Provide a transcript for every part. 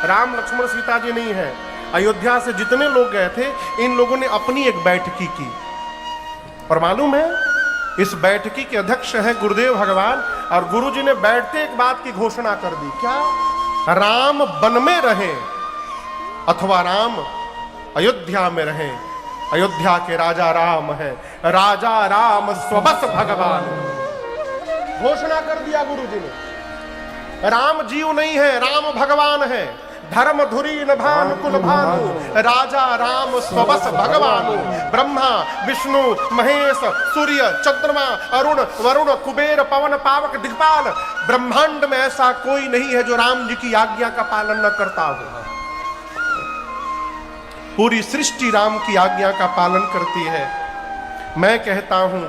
राम लक्ष्मण सीता जी नहीं है। अयोध्या से जितने लोग गए थे, इन लोगों ने अपनी एक बैठकी की, और मालूम है इस बैठकी के अध्यक्ष हैं गुरुदेव भगवान। और गुरु जी ने बैठते एक बात की घोषणा कर दी, क्या? राम वन में रहे अथवा राम अयोध्या में रहे, अयोध्या के राजा राम है, राजा राम स्वबस भगवान। घोषणा कर दिया गुरु जी ने। राम जीव नहीं है, राम भगवान है। धर्म धुरी न भानु कुल भानु, राजा राम स्वबस भगवान। ब्रह्मा विष्णु महेश सूर्य चंद्रमा अरुण वरुण कुबेर पवन पावक दिक्पाल, ब्रह्मांड में ऐसा कोई नहीं है जो राम जी की आज्ञा का पालन न करता हो। पूरी सृष्टि राम की आज्ञा का पालन करती है। मैं कहता हूं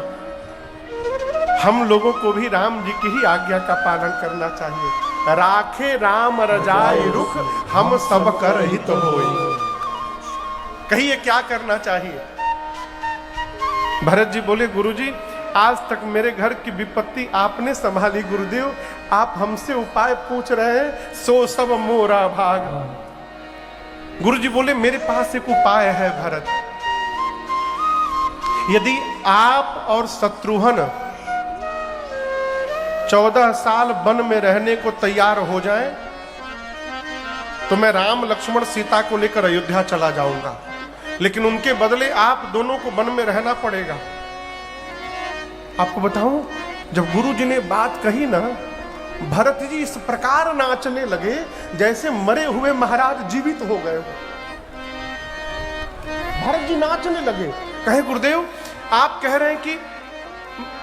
हम लोगों को भी राम जी की ही आज्ञा का पालन करना चाहिए। राखे राम रजाई रुख, हम सब कर हित होई। कहिए क्या करना चाहिए? भरत जी बोले, गुरुजी आज तक मेरे घर की विपत्ति आपने संभाली, गुरुदेव आप हमसे उपाय पूछ रहे हैं, सो सब मोरा भाग। गुरु जी बोले, मेरे पास एक उपाय है भरत। यदि आप और शत्रुघ्न 14 साल वन में रहने को तैयार हो जाएं, तो मैं राम लक्ष्मण सीता को लेकर अयोध्या चला जाऊंगा, लेकिन उनके बदले आप दोनों को वन में रहना पड़ेगा। आपको बताऊं, जब गुरु जी ने बात कही ना, भरत जी इस प्रकार नाचने लगे जैसे मरे हुए महाराज जीवित हो गए। भरत जी नाचने लगे, कहे गुरुदेव आप कह रहे हैं कि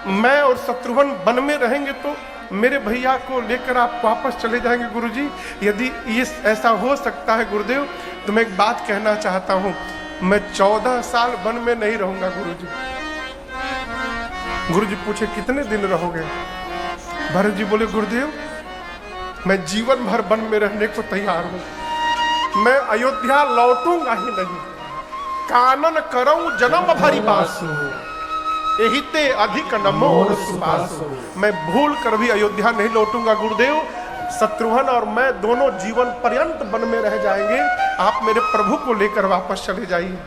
मैं और शत्रुघ्न वन में रहेंगे तो मेरे भैया को लेकर आप वापस चले जाएंगे गुरुजी। यदि ये ऐसा हो सकता है गुरुदेव, तो मैं एक बात कहना चाहता हूं, मैं 14 साल वन में नहीं रहूंगा गुरुजी। गुरुजी पूछे कितने दिन रहोगे? भरत जी बोले, गुरुदेव मैं जीवन भर वन में रहने को तैयार हूं, मैं अयोध्या लौटूंगा ही नहीं। कानन करऊं जन्म भरी बासु, यही ते अधिक न मोर सुबासु। मैं भूल कर भी अयोध्या नहीं लौटूंगा गुरुदेव। शत्रुघ्न और मैं दोनों जीवन पर्यंत वन में रह जाएंगे, आप मेरे प्रभु को लेकर वापस चले जाइए।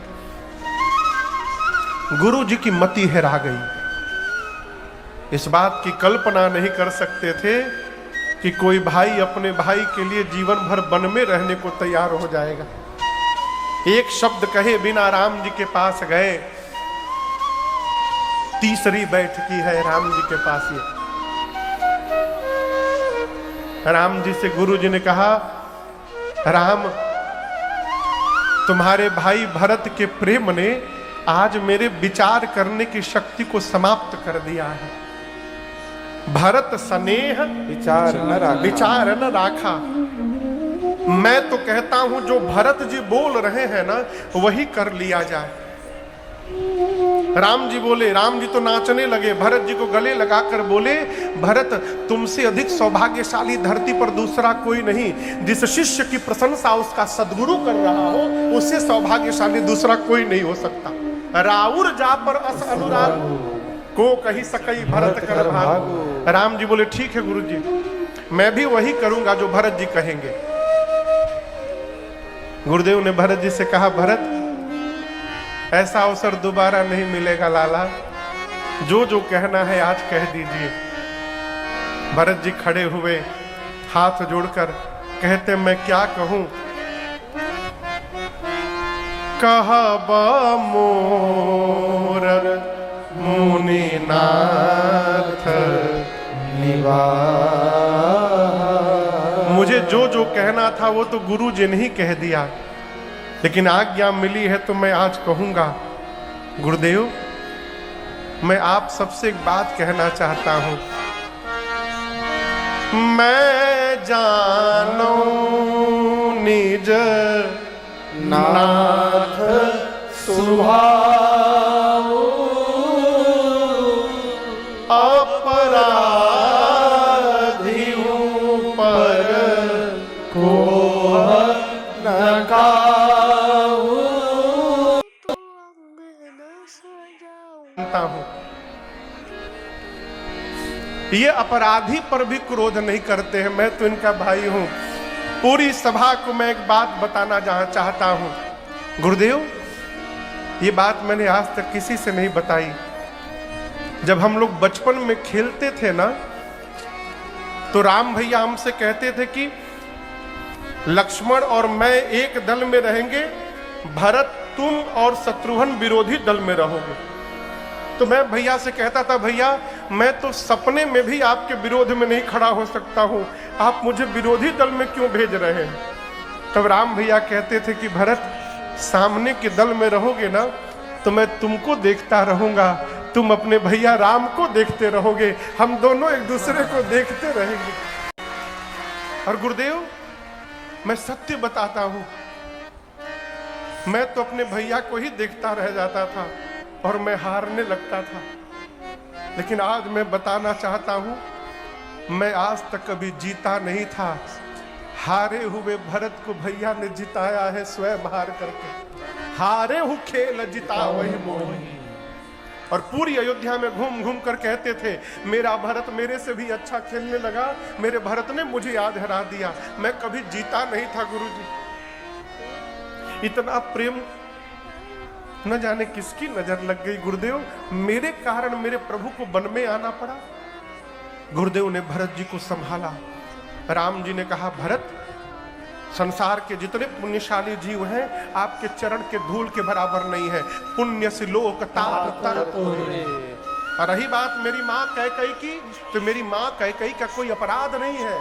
गुरु जी की मति हेरा गई। इस बात की कल्पना नहीं कर सकते थे कि कोई भाई अपने भाई के लिए जीवन भर वन में रहने को तैयार हो जाएगा। एक शब्द कहे बिना राम जी के पास गए। तीसरी बैठकी है राम जी के पास। ये राम जी से गुरु जी ने कहा, राम तुम्हारे भाई भरत के प्रेम ने आज मेरे विचार करने की शक्ति को समाप्त कर दिया है। भरत स्नेह विचार न राखा। मैं तो कहता हूं जो भरत जी बोल रहे हैं ना, वही कर लिया जाए। राम जी बोले, राम जी तो नाचने लगे, भरत जी को गले लगाकर बोले, भरत तुमसे अधिक सौभाग्यशाली धरती पर दूसरा कोई नहीं। जिस शिष्य की प्रशंसा उसका सद्गुरु कर रहा हो, उससे सौभाग्यशाली दूसरा कोई नहीं हो सकता। राउर जा पर अस अनुराग, को कही सकई भरत कर भाग। राम जी बोले, ठीक है गुरु जी, मैं भी वही करूंगा जो भरत जी कहेंगे। गुरुदेव ने भरत जी से कहा, भरत ऐसा अवसर दोबारा नहीं मिलेगा लाला, जो जो कहना है आज कह दीजिए। भरत जी खड़े हुए हाथ जोड़कर कहते, मैं क्या कहूं? कहब मोर मुनिनाथ मुझे जो जो कहना था वो तो गुरु जी ने ही कह दिया, लेकिन आज्ञा मिली है तो मैं आज कहूंगा। गुरुदेव मैं आप सबसे एक बात कहना चाहता हूं। मैं जानू निज नाथ सुभाऊ, अपराधी हूं पर को न काहू। ये अपराधी पर भी क्रोध नहीं करते हैं। मैं तो इनका भाई हूं, पूरी सभा को मैं एक बात बताना चाहता हूं। गुरुदेव, ये बात मैंने आज तक किसी से नहीं बताई। जब हम लोग बचपन में खेलते थे ना, तो राम भैया हमसे कहते थे कि लक्ष्मण और मैं एक दल में रहेंगे, भरत तुम और शत्रुघ्न विरोधी दल में रहोगे। तो मैं भैया से कहता था, भैया मैं तो सपने में भी आपके विरोध में नहीं खड़ा हो सकता हूं, आप मुझे विरोधी दल में क्यों भेज रहे हैं? तब राम भैया कहते थे कि भरत, सामने के दल में रहोगे ना तो मैं तुमको देखता रहूंगा, तुम अपने भैया राम को देखते रहोगे, हम दोनों एक दूसरे को देखते रहेंगे। और गुरुदेव, मैं सत्य बताता हूं, मैं तो अपने भैया को ही देखता रह जाता था और मैं हारने लगता था। लेकिन आज मैं बताना चाहता हूं, मैं आज तक कभी जीता नहीं था। हारे हुए भरत को भैया ने जिताया है स्वयं हार करके। हारे हु खेल जिता वही मोही। और पूरी अयोध्या में घूम घूम कर कहते थे, मेरा भरत मेरे से भी अच्छा खेलने लगा, मेरे भरत ने मुझे याद हरा दिया। मैं कभी जीता नहीं था गुरुजी। इतना प्रेम न जाने किसकी नजर लग गई गुरुदेव, मेरे कारण मेरे प्रभु को वन में आना पड़ा। गुरुदेव ने भरत जी को संभाला। राम जी ने कहा, भरत, संसार के जितने पुण्यशाली जीव हैं आपके चरण के धूल के बराबर नहीं है। पुण्य से लोक ताप तरत होए। और रही बात मेरी माँ कैकेयी की, तो मेरी माँ कैकेयी का कोई अपराध नहीं है।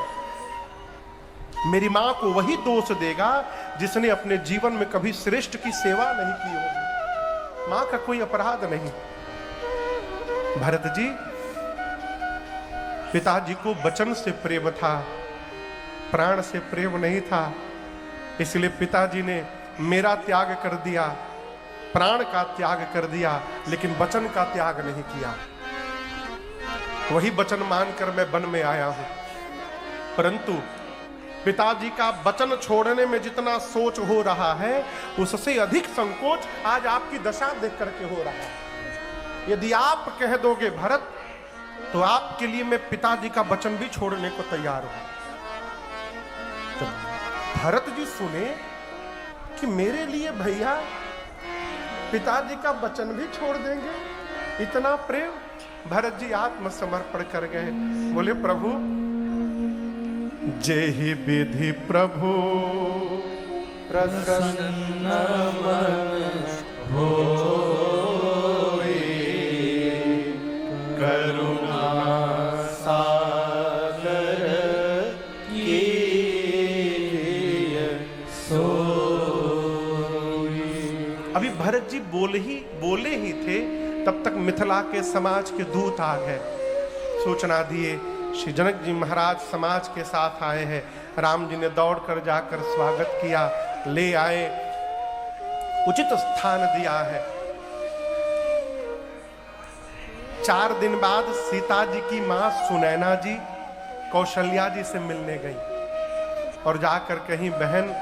मेरी माँ को वही दोष देगा जिसने अपने जीवन में कभी श्रेष्ठ की सेवा नहीं की होगी। माँ का कोई अपराध नहीं। भरत जी, पिताजी को वचन से प्रेम था, प्राण से प्रेम नहीं था। इसलिए पिताजी ने मेरा त्याग कर दिया, प्राण का त्याग कर दिया, लेकिन वचन का त्याग नहीं किया। वही वचन मानकर मैं वन में आया हूं। परंतु पिताजी का वचन छोड़ने में जितना सोच हो रहा है, उससे अधिक संकोच आज आपकी दशा देख करके हो रहा है। यदि आप कह दोगे भरत, तो आपके लिए मैं पिताजी का वचन भी छोड़ने को तैयार हूं। तो भरत जी सुने कि मेरे लिए भैया पिताजी का वचन भी छोड़ देंगे, इतना प्रेम। भरत जी आत्मसमर्पण कर गए। बोले, प्रभु जेहि विधि प्रभु प्रसन्न मन होए, करुणा सागर अभी भरत जी बोले ही थे, तब तक मिथिला के समाज के दूत आ गए। सूचना दिए, श्री जनक जी महाराज समाज के साथ आए हैं। राम जी ने दौड़कर जाकर स्वागत किया, ले आए, उचित स्थान दिया है। 4 दिन बाद सीता जी की मां सुनैना जी कौशल्या जी से मिलने गई और जाकर कहीं बहन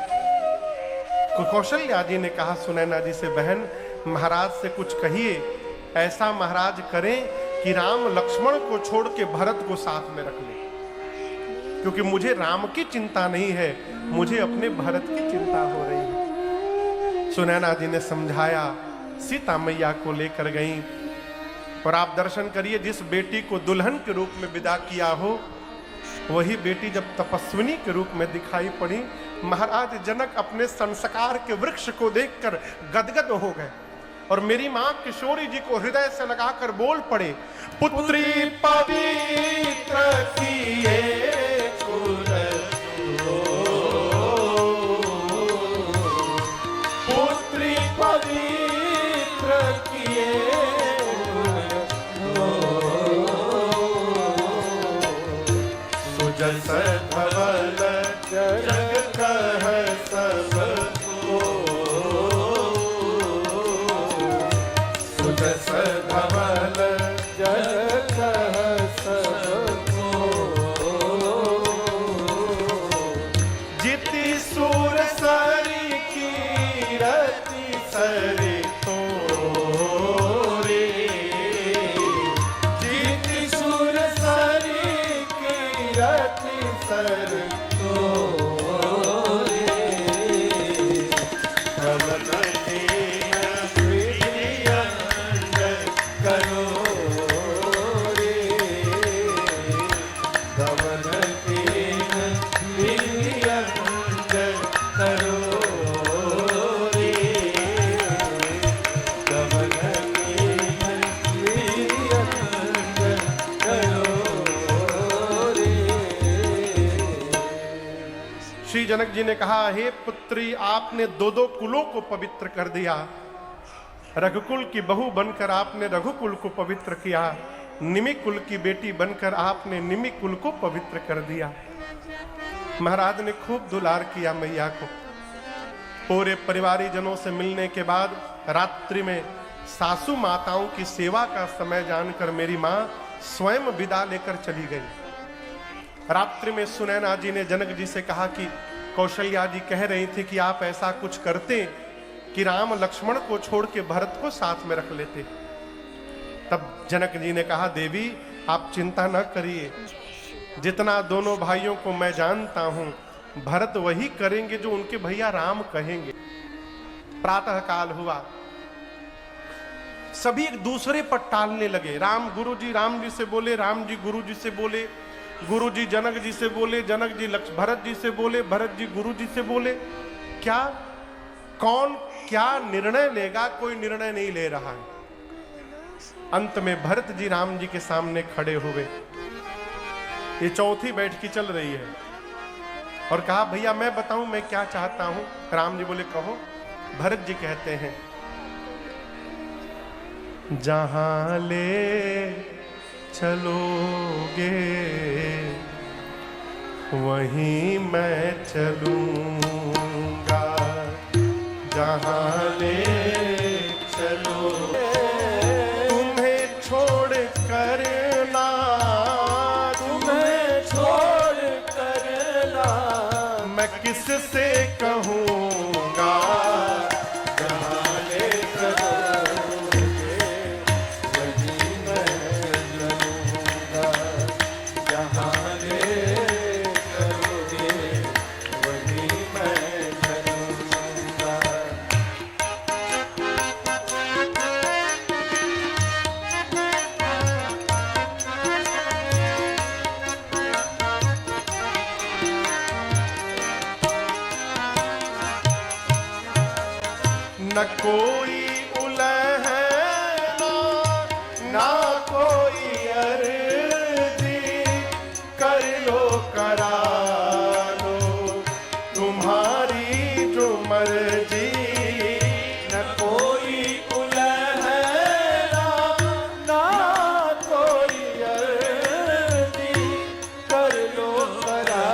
कौशल्या जी ने कहा सुनैना जी से, बहन महाराज से कुछ कहिए, ऐसा महाराज करें कि राम लक्ष्मण को छोड़ के भरत को साथ में रख ले, क्योंकि मुझे राम की चिंता नहीं है, मुझे अपने भरत की चिंता हो रही है। सुनैना जी ने समझाया, सीता मैया को लेकर गई। और आप दर्शन करिए, जिस बेटी को दुल्हन के रूप में विदा किया हो, वही बेटी जब तपस्विनी के रूप में दिखाई पड़ी, महाराज जनक अपने संस्कार के वृक्ष को देखकर गदगद हो गए। और मेरी मां किशोरी जी को हृदय से लगाकर बोल पड़े, पुत्री पवित्र किए कुल हो, पुत्री पवित्र किए कुल हो, सुजस धवल जग कह सब को, सुजस धवल जग कह सब को, जिति सुर सरी कीरति सरी तोरे, जिति सुर सरी कीरति सरी तोरे। जी ने कहा, हे पुत्री, आपने दो दो कुलों को पवित्र कर दिया। रघुकुल की बहू बनकर आपने रघुकुल को पवित्र किया, निमि कुल की बेटी बनकर आपने निमि कुल को पवित्र कर दिया। महाराज ने खूब दुलार किया मैया को। पूरे परिवारी जनों से मिलने के बाद रात्रि में सासू माताओं की सेवा का समय जानकर मेरी मां स्वयं विदा लेकर चली गई। रात्रि में सुनैना जी ने जनक जी से कहा कि कौशल्या जी कह रही थी कि आप ऐसा कुछ करते कि राम लक्ष्मण को छोड़ के भरत को साथ में रख लेते। तब जनक जी ने कहा, देवी आप चिंता न करिए, जितना दोनों भाइयों को मैं जानता हूं, भरत वही करेंगे जो उनके भैया राम कहेंगे। प्रातः काल हुआ, सभी एक दूसरे पर टालने लगे। राम गुरुजी राम जी से बोले, राम जी गुरु जी से बोले, गुरु जी जनक जी से बोले, जनक जी भरत जी से बोले, भरत जी गुरु जी से बोले। क्या कौन क्या निर्णय लेगा, कोई निर्णय नहीं ले रहा है। अंत में भरत जी राम जी के सामने खड़े हुए। ये चौथी बैठकी चल रही है और कहा, भैया मैं बताऊं मैं क्या चाहता हूं। राम जी बोले, कहो। भरत जी कहते हैं, जहां ले चलोगे वहीं मैं चलूंगा, जहां ले चलो तुम्हें छोड़ कर ना, तुम्हें छोड़ कर ना मैं किससे कहूंगा, जहां ले चलोगे वहीं मैं चलूंगा, जहां ले चलोगे वहीं मैं चलूंगा। न कोई उलहना ना कोई अर्जी, कर लो करा लो तुम्हारी जो मर्जी। न कोई उलहना ना कोई अर्जी, कर लो करा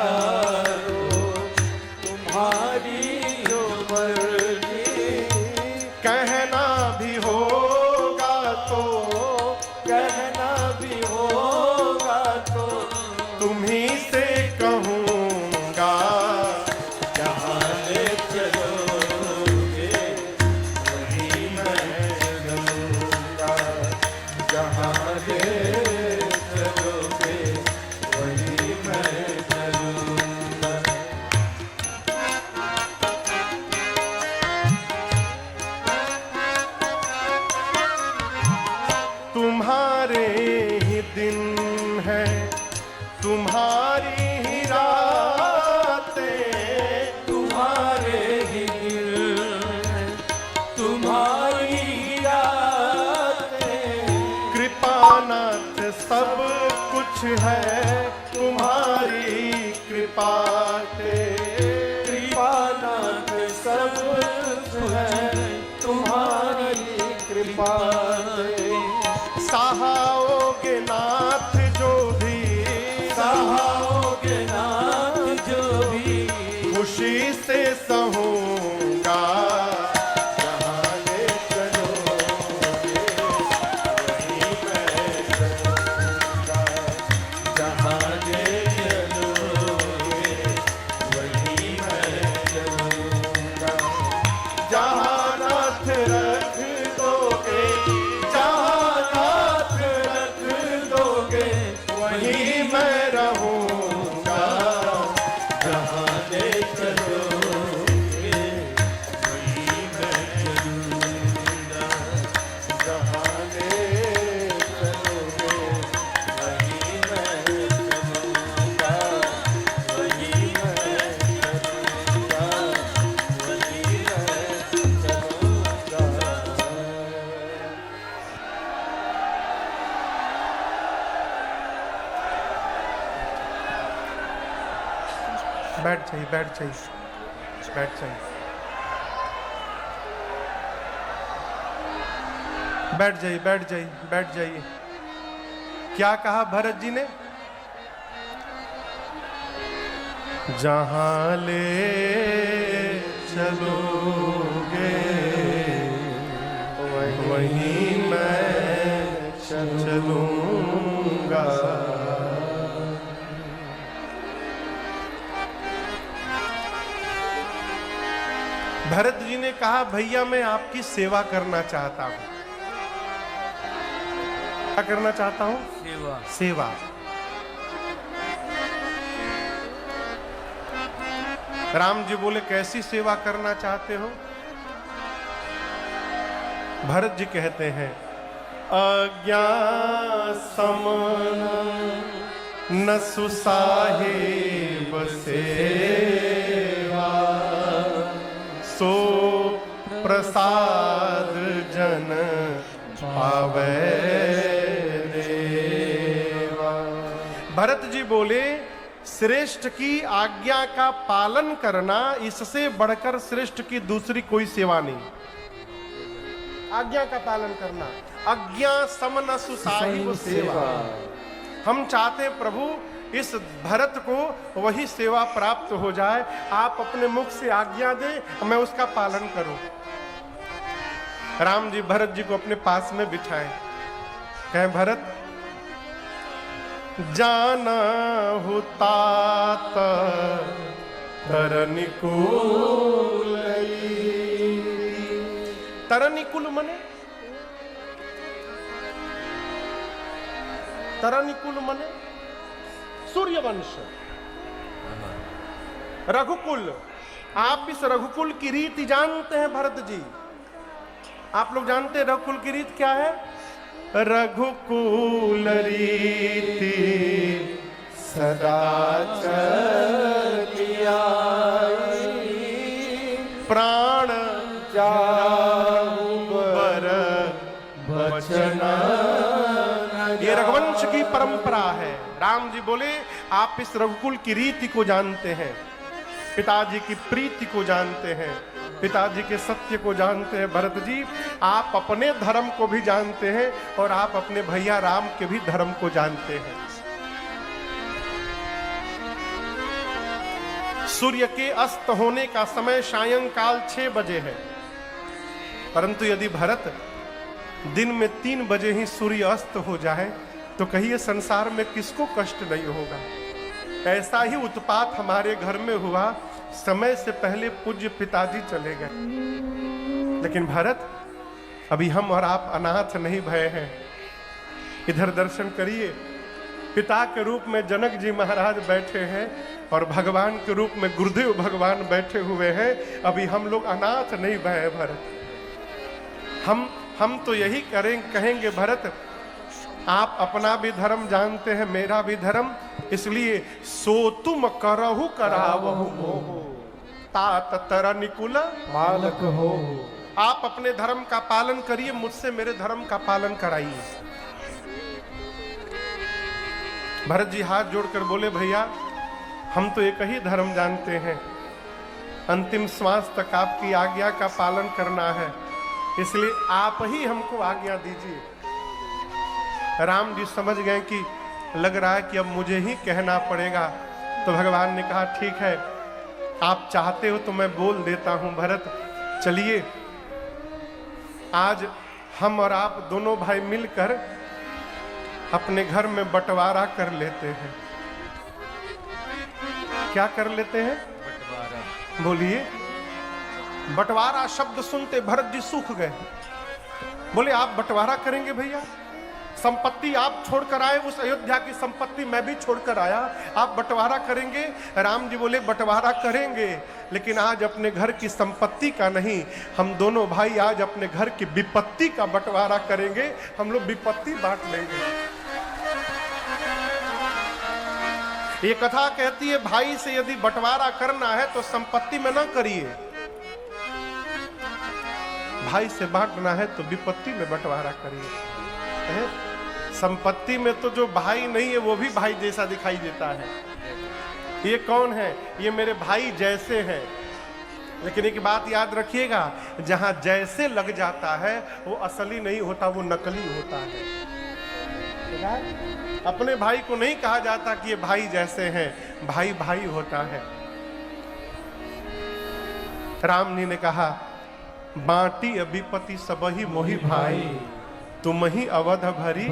लो तुम्हारी जो मर्जी। कहना भी होगा तो, कहना भी होगा तो तुम्ही से कहूंगा, जहां ले चलोगे वहीं मैं चलूंगा, जहां ले चलोगे वहीं मैं चलूंगा। तुम्हारे ही दिन है, तुम्हारी ही रातें, तुम्हारे ही दिन है, तुम्हारी ही रातें। कृपानाथ सब कुछ है तुम्हारी कृपा से, कृपानाथ सब कुछ है तुम्हारी कृपा से। सहाओगे नाथ जो भी, सहाओगे नाथ जो भी, खुशी से सहूंगा, जहां ले चलोगे वहीं मैं चलूंगा, जहां ले चलोगे वहीं मैं चलूंगा। जहां नाथ रख दोगे, जहां नाथ रख दोगे वहीं मैं रहूंगा, जहां ले चलोगे वहीं मैं चलूंगा, जहां ले चलोगे वहीं मैं चलूंगा, वहीं मैं चलूंगा, वहीं मैं चलूंगा। बैठ जाइए, बैठ जाइए। बैठ जाइए, बैठ जाइए, बैठ जाइए, बैठ जाइए। क्या कहा भरत जी ने? जहां ले चलोगे वहीं मैं चलूंगा। भरत जी ने कहा भैया मैं आपकी सेवा करना चाहता हूं। क्या करना चाहता हूं? सेवा। सेवा। राम जी बोले कैसी सेवा करना चाहते हो? भरत जी कहते हैं अज्ञा समन न सुसाहिब सेवा सो प्रसाद जन पावे देवा। भरत जी बोले श्रेष्ठ की आज्ञा का पालन करना, इससे बढ़कर श्रेष्ठ की दूसरी कोई सेवा नहीं। आज्ञा का पालन करना, अज्ञा समन सुसाहिब सेवा। हम चाहते प्रभु इस भरत को वही सेवा प्राप्त हो जाए, आप अपने मुख से आज्ञा दे, मैं उसका पालन करूं। राम जी भरत जी को अपने पास में बिठाए, कहें भरत जाना हु तात तरनिकुल। तरनिकुल मने, तरनिकुल मने सूर्यवंश, रघुकुल। आप इस रघुकुल की रीति जानते हैं भरत जी? आप लोग जानते हैं रघुकुल की रीत क्या है? रघुकुल रीति सदा चली आई, प्राण जाऊं बर बचना। ये रघुवंश की परंपरा है। राम जी बोले आप इस रघुकुल की रीति को जानते हैं, पिताजी की प्रीति को जानते हैं, पिताजी के सत्य को जानते हैं। भरत जी आप अपने धर्म को भी जानते हैं और आप अपने भैया राम के भी धर्म को जानते हैं। सूर्य के अस्त होने का समय सायंकाल 6 बजे है, परंतु यदि भरत दिन में 3 बजे ही सूर्य अस्त हो जाए तो कहिए संसार में किसको कष्ट नहीं होगा। ऐसा ही उत्पात हमारे घर में हुआ, समय से पहले पूज्य पिताजी चले गए। लेकिन भरत अभी हम और आप अनाथ नहीं भये हैं। इधर दर्शन करिए, पिता के रूप में जनक जी महाराज बैठे हैं और भगवान के रूप में गुरुदेव भगवान बैठे हुए हैं। अभी हम लोग अनाथ नहीं भये भरत। हम तो यही कहेंगे भरत आप अपना भी धर्म जानते हैं, मेरा भी धर्म, इसलिए सो तुम करहु करावहु मोह तात तरनिकुल बालक हो। आप अपने धर्म का पालन करिए, मुझसे मेरे धर्म का पालन कराइए। भरत जी हाथ जोड़कर बोले भैया हम तो एक ही धर्म जानते हैं, अंतिम श्वास तक आपकी आज्ञा का पालन करना है, इसलिए आप ही हमको आज्ञा दीजिए। राम जी समझ गए कि लग रहा है कि अब मुझे ही कहना पड़ेगा, तो भगवान ने कहा ठीक है आप चाहते हो तो मैं बोल देता हूं। भरत चलिए आज हम और आप दोनों भाई मिलकर अपने घर में बंटवारा कर लेते हैं। क्या कर लेते हैं? बंटवारा। बोलिए। बंटवारा शब्द सुनते भरत जी सूख गए। बोले आप बंटवारा करेंगे भैया? संपत्ति आप छोड़कर आए, उस अयोध्या की संपत्ति मैं भी छोड़कर आया, आप बंटवारा करेंगे? राम जी बोले बंटवारा करेंगे, लेकिन आज अपने घर की संपत्ति का नहीं, हम दोनों भाई आज अपने घर की विपत्ति का बंटवारा करेंगे। हम लोग विपत्ति बांट लेंगे। ये कथा कहती है भाई से यदि बंटवारा करना है तो संपत्ति में ना करिए, भाई से बांटना है तो विपत्ति में बंटवारा करिए। संपत्ति में तो जो भाई नहीं है वो भी भाई जैसा दिखाई देता है। ये कौन है? ये मेरे भाई जैसे हैं। लेकिन एक बात याद रखिएगा, जहां जैसे लग जाता है वो असली नहीं होता, वो नकली होता है। अपने भाई को नहीं कहा जाता कि ये भाई जैसे हैं, भाई भाई होता है। राम जी ने कहा, बांटी अभिपति सबही मोहि भाई, तुम ही अवध भरी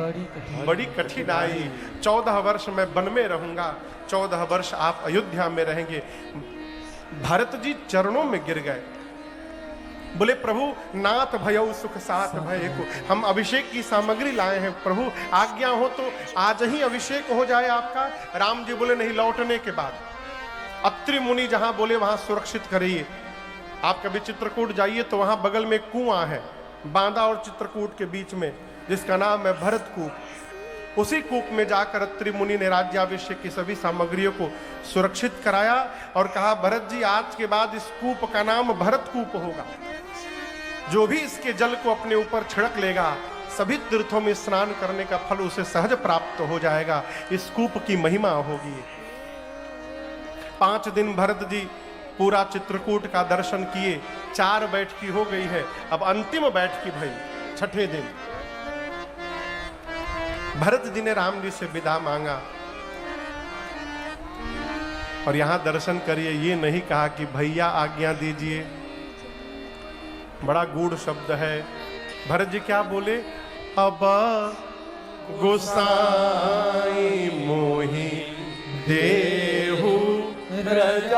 बड़ी कठिनाई। 14 वर्ष मैं वन में रहूंगा, 14 वर्ष आप अयोध्या में रहेंगे। भरत जी चरणों में गिर गए, बोले प्रभु नाथ भयउ सुख साथ भय को, हम अभिषेक की सामग्री लाए हैं, प्रभु आज्ञा हो तो आज ही अभिषेक हो जाए आपका। राम जी बोले नहीं, लौटने के बाद। अत्रि मुनि जहां बोले वहां सुरक्षित करिए। आप कभी चित्रकूट जाइए तो वहां बगल में कुआं है, बांदा और चित्रकूट के बीच में, जिसका नाम है भरत कूप। उसी कूप में जाकर अत्रि मुनि ने राज्याभिषेक की सभी सामग्रियों को सुरक्षित कराया और कहा, भरत जी आज के बाद इस कूप का नाम भरत कूप होगा। जो भी इसके जल को अपने ऊपर छिड़क लेगा, सभी तीर्थों में स्नान करने का फल उसे सहज प्राप्त हो जाएगा। इस कूप की महिमा होगी। 5 दिन भरत जी पूरा चित्रकूट का दर्शन किए। 4 बैठकी हो गई है, अब अंतिम बैठकी भई 6ठे दिन। भरत जी ने राम जी से विदा मांगा और यहां दर्शन करिए, ये नहीं कहा कि भैया आज्ञा दीजिए, बड़ा गूढ़ शब्द है। भरत जी क्या बोले, अब गोसाई मोहि देहु रजाई।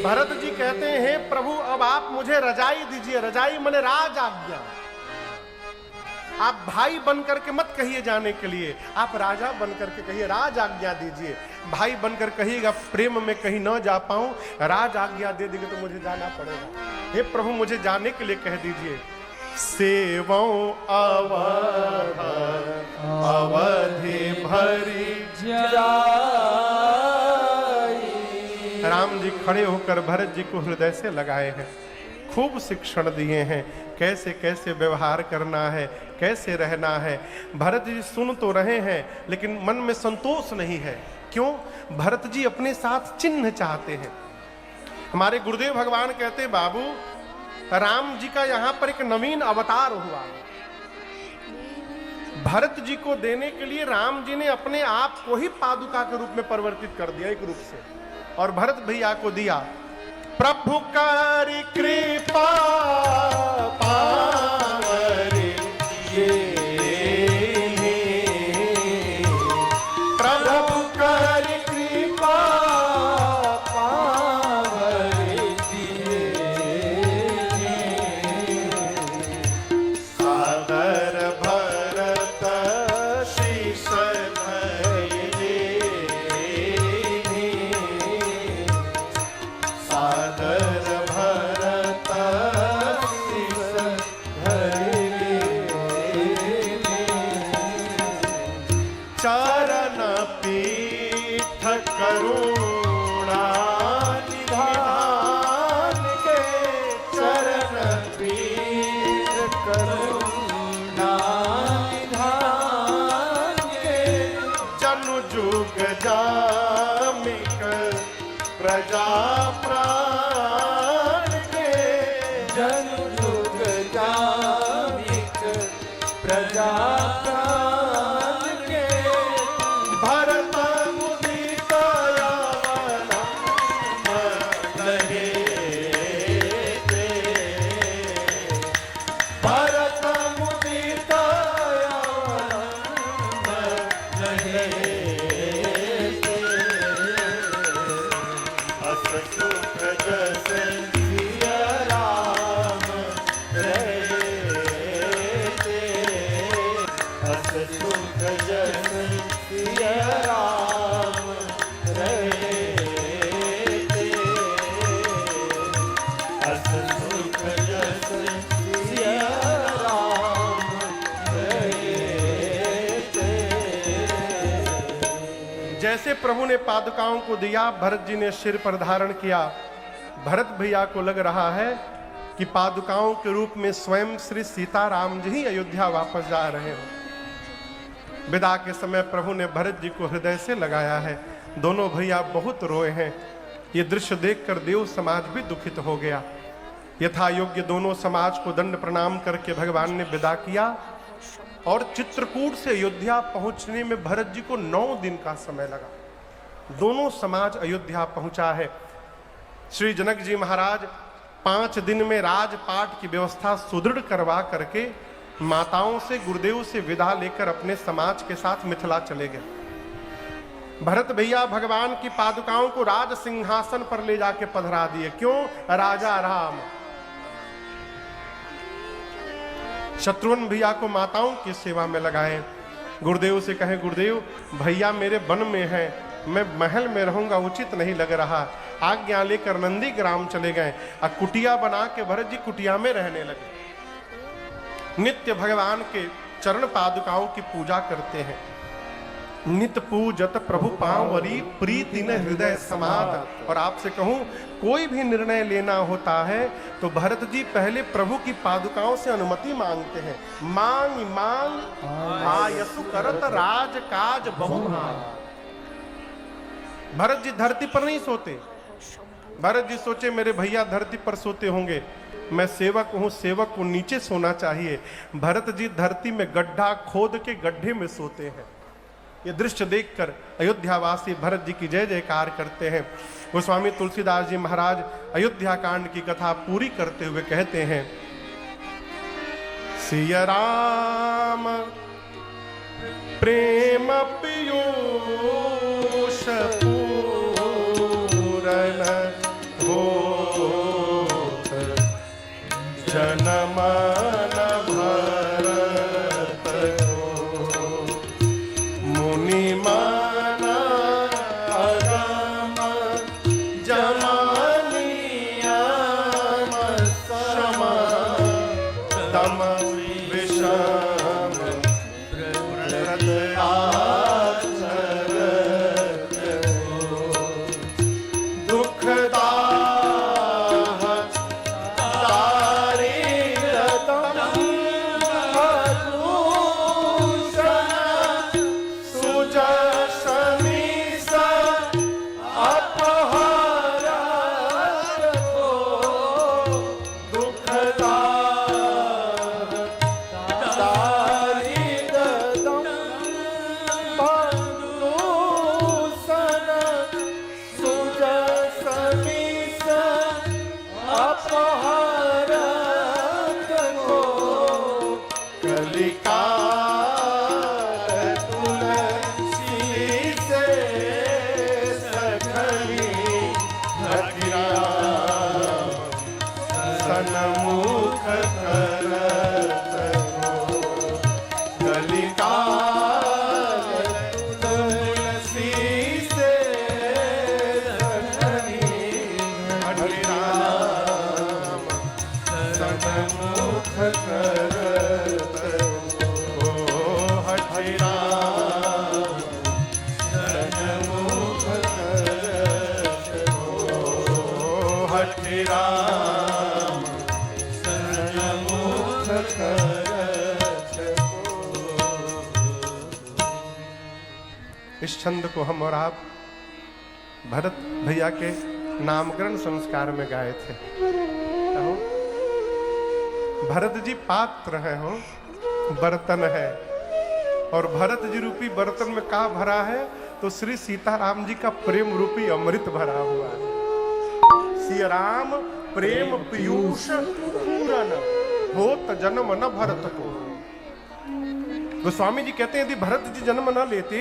भरत जी कहते हैं, प्रभु अब आप मुझे रजाई दीजिए। रजाई माने राज आज्ञा। आप भाई बनकर के मत कहिए जाने के लिए, आप राजा बनकर के कहिए राज आज्ञा दीजिए। भाई बनकर कहिएगा प्रेम में कहीं न जा पाऊं, राज आज्ञा दे देंगे तो मुझे जाना पड़ेगा। हे प्रभु मुझे जाने के लिए कह दीजिए। सेवो अवध अवधि भरी जाई। राम जी खड़े होकर भरत जी को हृदय से लगाए हैं, खूब शिक्षण दिए हैं, कैसे कैसे व्यवहार करना है, कैसे रहना है। भरत जी सुन तो रहे हैं लेकिन मन में संतोष नहीं है। क्यों? भरत जी अपने साथ चिन्ह चाहते हैं। हमारे गुरुदेव भगवान कहते हैं, बाबू राम जी का यहां पर एक नवीन अवतार हुआ। भरत जी को देने के लिए राम जी ने अपने आप को ही पादुका के रूप में परिवर्तित कर दिया एक रूप से, और भरत भैया को दिया। प्रभु करि कृपा पावरी प्रभु करि कृपा पावरी सादर भरत शीश धइले सादर भरत शीश धइले चरण पीठ करुणा निधान के चरण पीठ करुणा निधान के जनु जुग जामिक प्रजा प्राण के जनु जुग जामिक प्रजा प्राण के भरत मुदित अवलंब लहे भरत मुदित अवलंब लहे अस सुख जस सिया राम रहे अस सुख जस सिया राम रहे अस सुख जस सिया राम रहे। जैसे प्रभु ने पादुकाओं को दिया, भरत जी ने सिर पर धारण किया। भरत भैया को लग रहा है कि पादुकाओं के रूप में स्वयं श्री सीताराम जी ही अयोध्या वापस जा रहे हो। विदा के समय प्रभु ने भरत जी को हृदय से लगाया है। दोनों भैया बहुत रोए हैं। ये दृश्य देखकर देव समाज भी दुखित हो गया। यथा योग्य दोनों समाज को दंड प्रणाम करके भगवान ने विदा किया और चित्रकूट से अयोध्या पहुंचने में भरत जी को 9 दिन का समय लगा। दोनों समाज अयोध्या पहुंचा है। श्री जनक जी महाराज 5 दिन में राजपाट की व्यवस्था सुदृढ़ करवा करके माताओं से गुरुदेव से विदा लेकर अपने समाज के साथ मिथिला चले गए। भरत भैया भगवान की पादुकाओं को राज सिंहासन पर ले जाके पधरा दिए। क्यों? राजा राम। शत्रुघ्न भैया को माताओं की सेवा में लगाए। गुरुदेव से कहे, गुरुदेव भैया मेरे वन में हैं, मैं महल में रहूंगा उचित नहीं लग रहा। आज्ञा लेकर नंदी ग्राम चले गए। कुटिया बना के भरत जी कुटिया में रहने लगे। नित्य भगवान के चरण पादुकाओं की पूजा करते हैं। नित्य पूजत प्रभु पांवरी प्रीति न हृदय समात। और आपसे कहूं, कोई भी निर्णय लेना होता है तो भरत जी पहले प्रभु की पादुकाओं से अनुमति मांगते हैं। मांग मांग आयसु करत राज काज बहुमान। भरत जी धरती पर नहीं सोते। भरत जी सोचे मेरे भैया धरती पर सोते होंगे, मैं सेवक हूं, सेवक को नीचे सोना चाहिए। भरत जी धरती में गड्ढा खोद के गड्ढे में सोते हैं। ये दृश्य देखकर अयोध्यावासी भरत जी की जय जयकार करते हैं। गोस्वामी तुलसीदास जी महाराज अयोध्या कांड की कथा पूरी करते हुए कहते हैं, सिया राम प्रेम पीयूष पूरन होत जनमन भरत को मुनि मन अगम जमानियम सम तम विषम व्रत आचरत दुखदाह दारिद्रतम भूषण सुजसनी स अपहरत को दुखदाह दारिद्रतम भूषण सुजसनी स अपहरत को कलिकाल तुलसी से सखनी हथिराम सन्मुख करत को कलिकाल तुलसी से सखनी हथिराम सन्मुख करत को हथिराम सन्मुख करत को हथिराम सन्मुख करत को। इस छंद को हम और आप भरत भैया के नामकरण संस्कार में गाए थे। कहो, भरत जी पात्र है हो, बर्तन है, और भरत जी रूपी बर्तन में का भरा है? तो श्री सीताराम जी का प्रेम रूपी अमृत भरा हुआ है। सिया राम प्रेम पीयूष पूरन होत जन्म न भरत को। गोस्वामी जी कहते हैं यदि भरत जी जन्म न लेते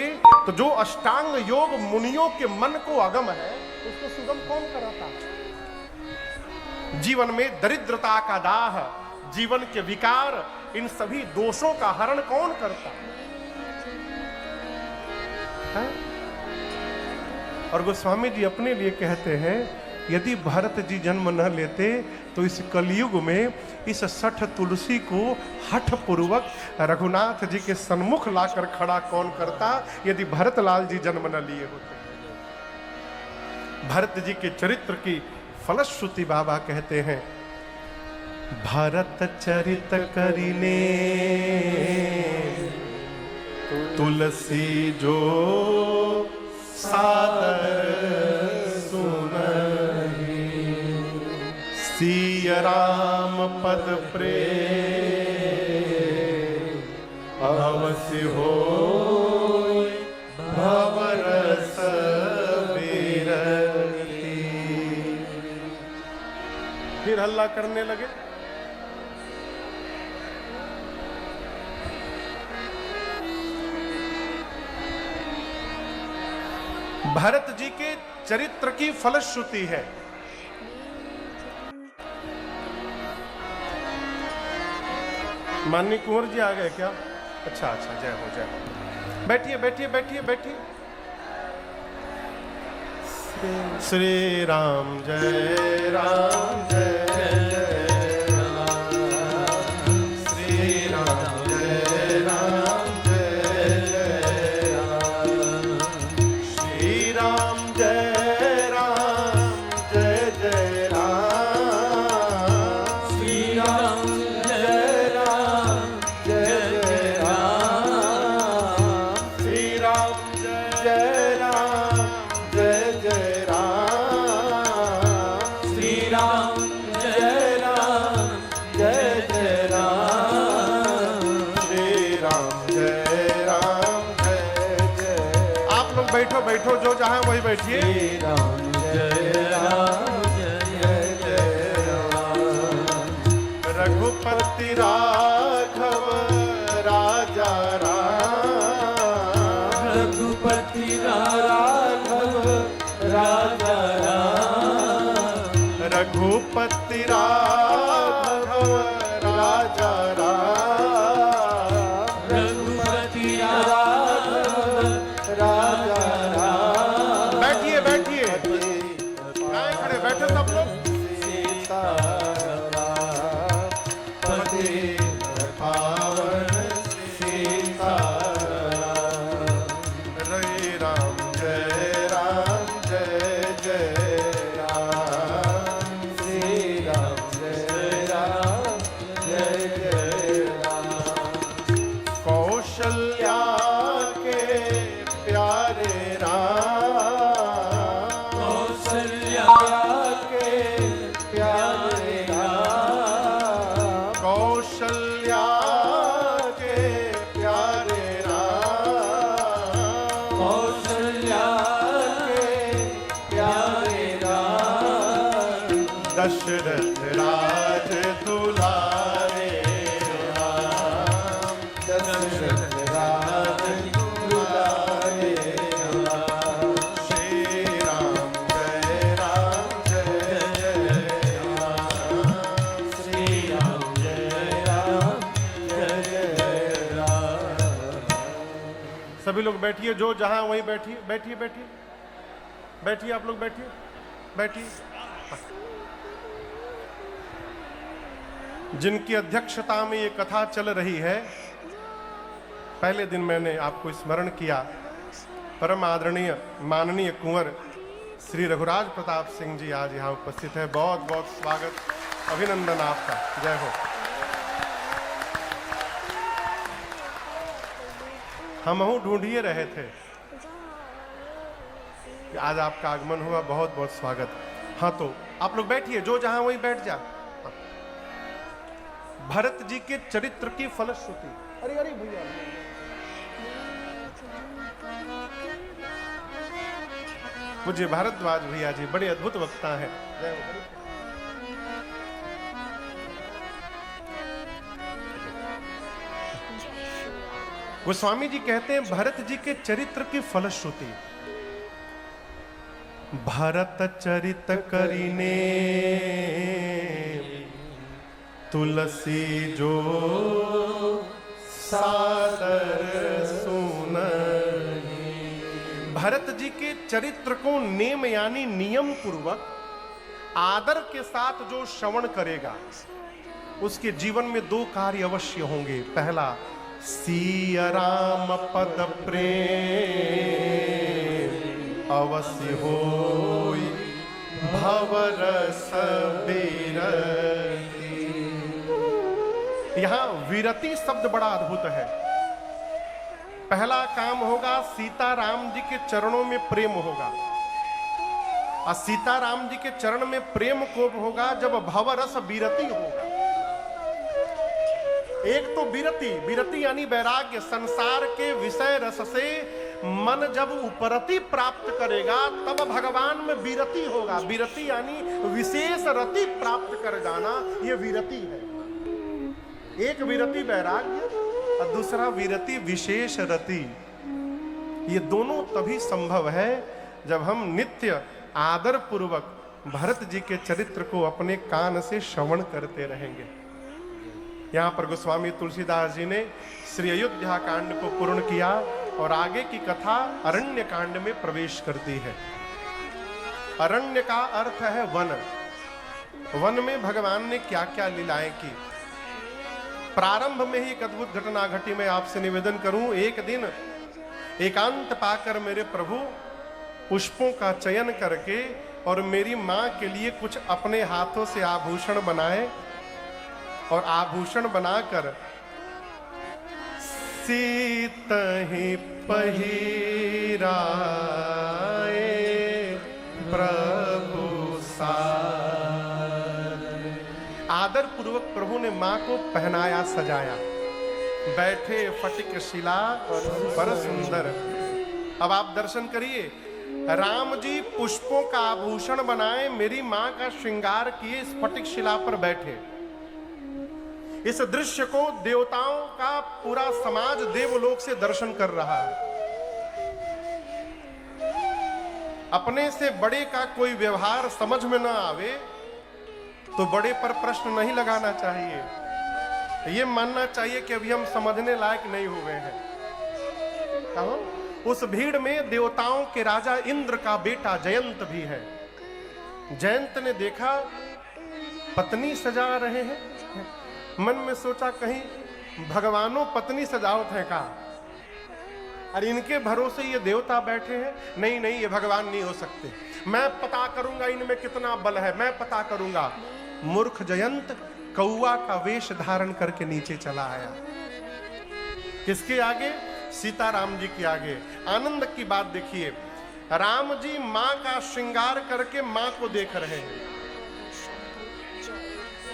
तो जो अष्टांग योग मुनियों के मन को अगम है उसको सुगम कौन कराता? जीवन में दरिद्रता का दाह, जीवन के विकार, इन सभी दोषों का हरण कौन करता है? और गोस्वामी जी अपने लिए कहते हैं यदि भरत जी जन्म न लेते तो इस कलयुग में इस सठ तुलसी को हठ पूर्वक रघुनाथ जी के सन्मुख लाकर खड़ा कौन करता यदि भरत लाल जी जन्म न लिए होते। भरत जी के चरित्र की फलश्रुति बाबा कहते हैं, भरत चरित करिने तुलसी जो सादर सुन सिया राम पद प्रेम अवश्य होय भवरस विरति। फिर हल्ला करने लगे। भरत जी के चरित्र की फलश्रुति है। माननीय कुंवर जी आ गए क्या? अच्छा अच्छा, जय हो जय हो। बैठिए बैठिए बैठिए बैठिए। श्री राम जय राम जय बैठो बैठो, जो जहां वही बैठिए। राम जय राम जय जय राम। रघुपति राघव राजा राम। रघुपति राघव राजा राम। रघुपति राघव राजा राम। रघुपति राघव राजा राम। बैठिए बैठिए, कहाँ खड़े बैठे सब लोग। सीताराम पति पावन सीताराम। जय राम जय राम जय जय राम। श्री राम जय राम जय जय राम। कौशल्या के प्यारे राम। कौशल्या के प्यारे राम। कौशल्या के प्यारे राम। कौशल्या के प्यारे राम। दशरथ राज दुलारे राम। दशरथ राज दुलारे राम। श्री राम जय राम जय जय राम। श्री राम जय राम जय जय राम। सभी लोग बैठिए, जो जहां वहीं बैठिए बैठिए बैठिए बैठिए, आप लोग बैठिए बैठिए। जिनकी अध्यक्षता में ये कथा चल रही है, पहले दिन मैंने आपको स्मरण किया। परम आदरणीय माननीय कुंवर श्री रघुराज प्रताप सिंह जी आज यहाँ उपस्थित है। बहुत बहुत स्वागत, अभिनंदन आपका, जय हो। हम ढूंढिए रहे थे कि आज आपका आगमन हुआ, बहुत बहुत स्वागत। हाँ तो आप लोग बैठिए, जो जहां वहीं बैठ जा। भरत जी के चरित्र की फलश्रुति। अरे अरे भैया, मुझे भारद्वाज भैया जी बड़े अद्भुत वक्ता हैं। जय हो। गोस्वामी जी कहते हैं भरत जी के चरित्र की फलश्रुति। भरत चरित करीने तुलसी जो सादर सुनहि। भरत जी के चरित्र को नेम यानी नियम पूर्वक आदर के साथ जो श्रवण करेगा उसके जीवन में दो कार्य अवश्य होंगे। पहला, सिया राम पद प्रेम अवश्य होय भवरस विरति। यहां विरति शब्द बड़ा अद्भुत है। पहला काम होगा, सीता राम जी के चरणों में प्रेम होगा। और सीताराम जी के चरण में प्रेम कोप होगा जब भवरस विरति होगा। एक तो विरति, विरति यानी वैराग्य, संसार के विषय रस से मन जब उपरति प्राप्त करेगा तब भगवान में विरति होगा। विरति यानी विशेष रति प्राप्त कर जाना, ये विरति है। एक विरति वैराग्य और दूसरा विरति विशेष रति। ये दोनों तभी संभव है जब हम नित्य आदर पूर्वक भरत जी के चरित्र को अपने कान से श्रवण करते रहेंगे। यहाँ पर गोस्वामी तुलसीदास जी ने श्री अयोध्या कांड को पूर्ण किया और आगे की कथा अरण्य कांड में प्रवेश करती है। अरण्य का अर्थ है वन। वन में भगवान ने क्या क्या लीलाएं की। प्रारंभ में ही एक अद्भुत घटना घटी। मैं आपसे निवेदन करूं, एक दिन एकांत पाकर मेरे प्रभु पुष्पों का चयन करके और मेरी मां के लिए कुछ अपने हाथों से आभूषण बनाए और आभूषण बनाकर सीतहि पहिराए प्रभु सार। आदर पूर्वक प्रभु ने मां को पहनाया सजाया। बैठे फटिक शिला पर सुंदर। अब आप दर्शन करिए, राम जी पुष्पों का आभूषण बनाए, मेरी मां का श्रृंगार किए, स्फटिक शिला पर बैठे। इस दृश्य को देवताओं का पूरा समाज देवलोक से दर्शन कर रहा है। अपने से बड़े का कोई व्यवहार समझ में न आवे तो बड़े पर प्रश्न नहीं लगाना चाहिए। ये मानना चाहिए कि अभी हम समझने लायक नहीं हुए हैं। कहो, उस भीड़ में देवताओं के राजा इंद्र का बेटा जयंत भी है। जयंत ने देखा पत्नी सजा रहे हैं। मन में सोचा कहीं भगवानों पत्नी सजावट है का, अरे इनके भरोसे ये देवता बैठे हैं। नहीं नहीं, ये भगवान नहीं हो सकते। मैं पता करूंगा इनमें कितना बल है, मैं पता करूंगा। मूर्ख जयंत कौआ का वेश धारण करके नीचे चला आया। किसके आगे? सीताराम जी के आगे। आनंद की बात देखिए, राम जी मां का श्रृंगार करके मां को देख रहे हैं।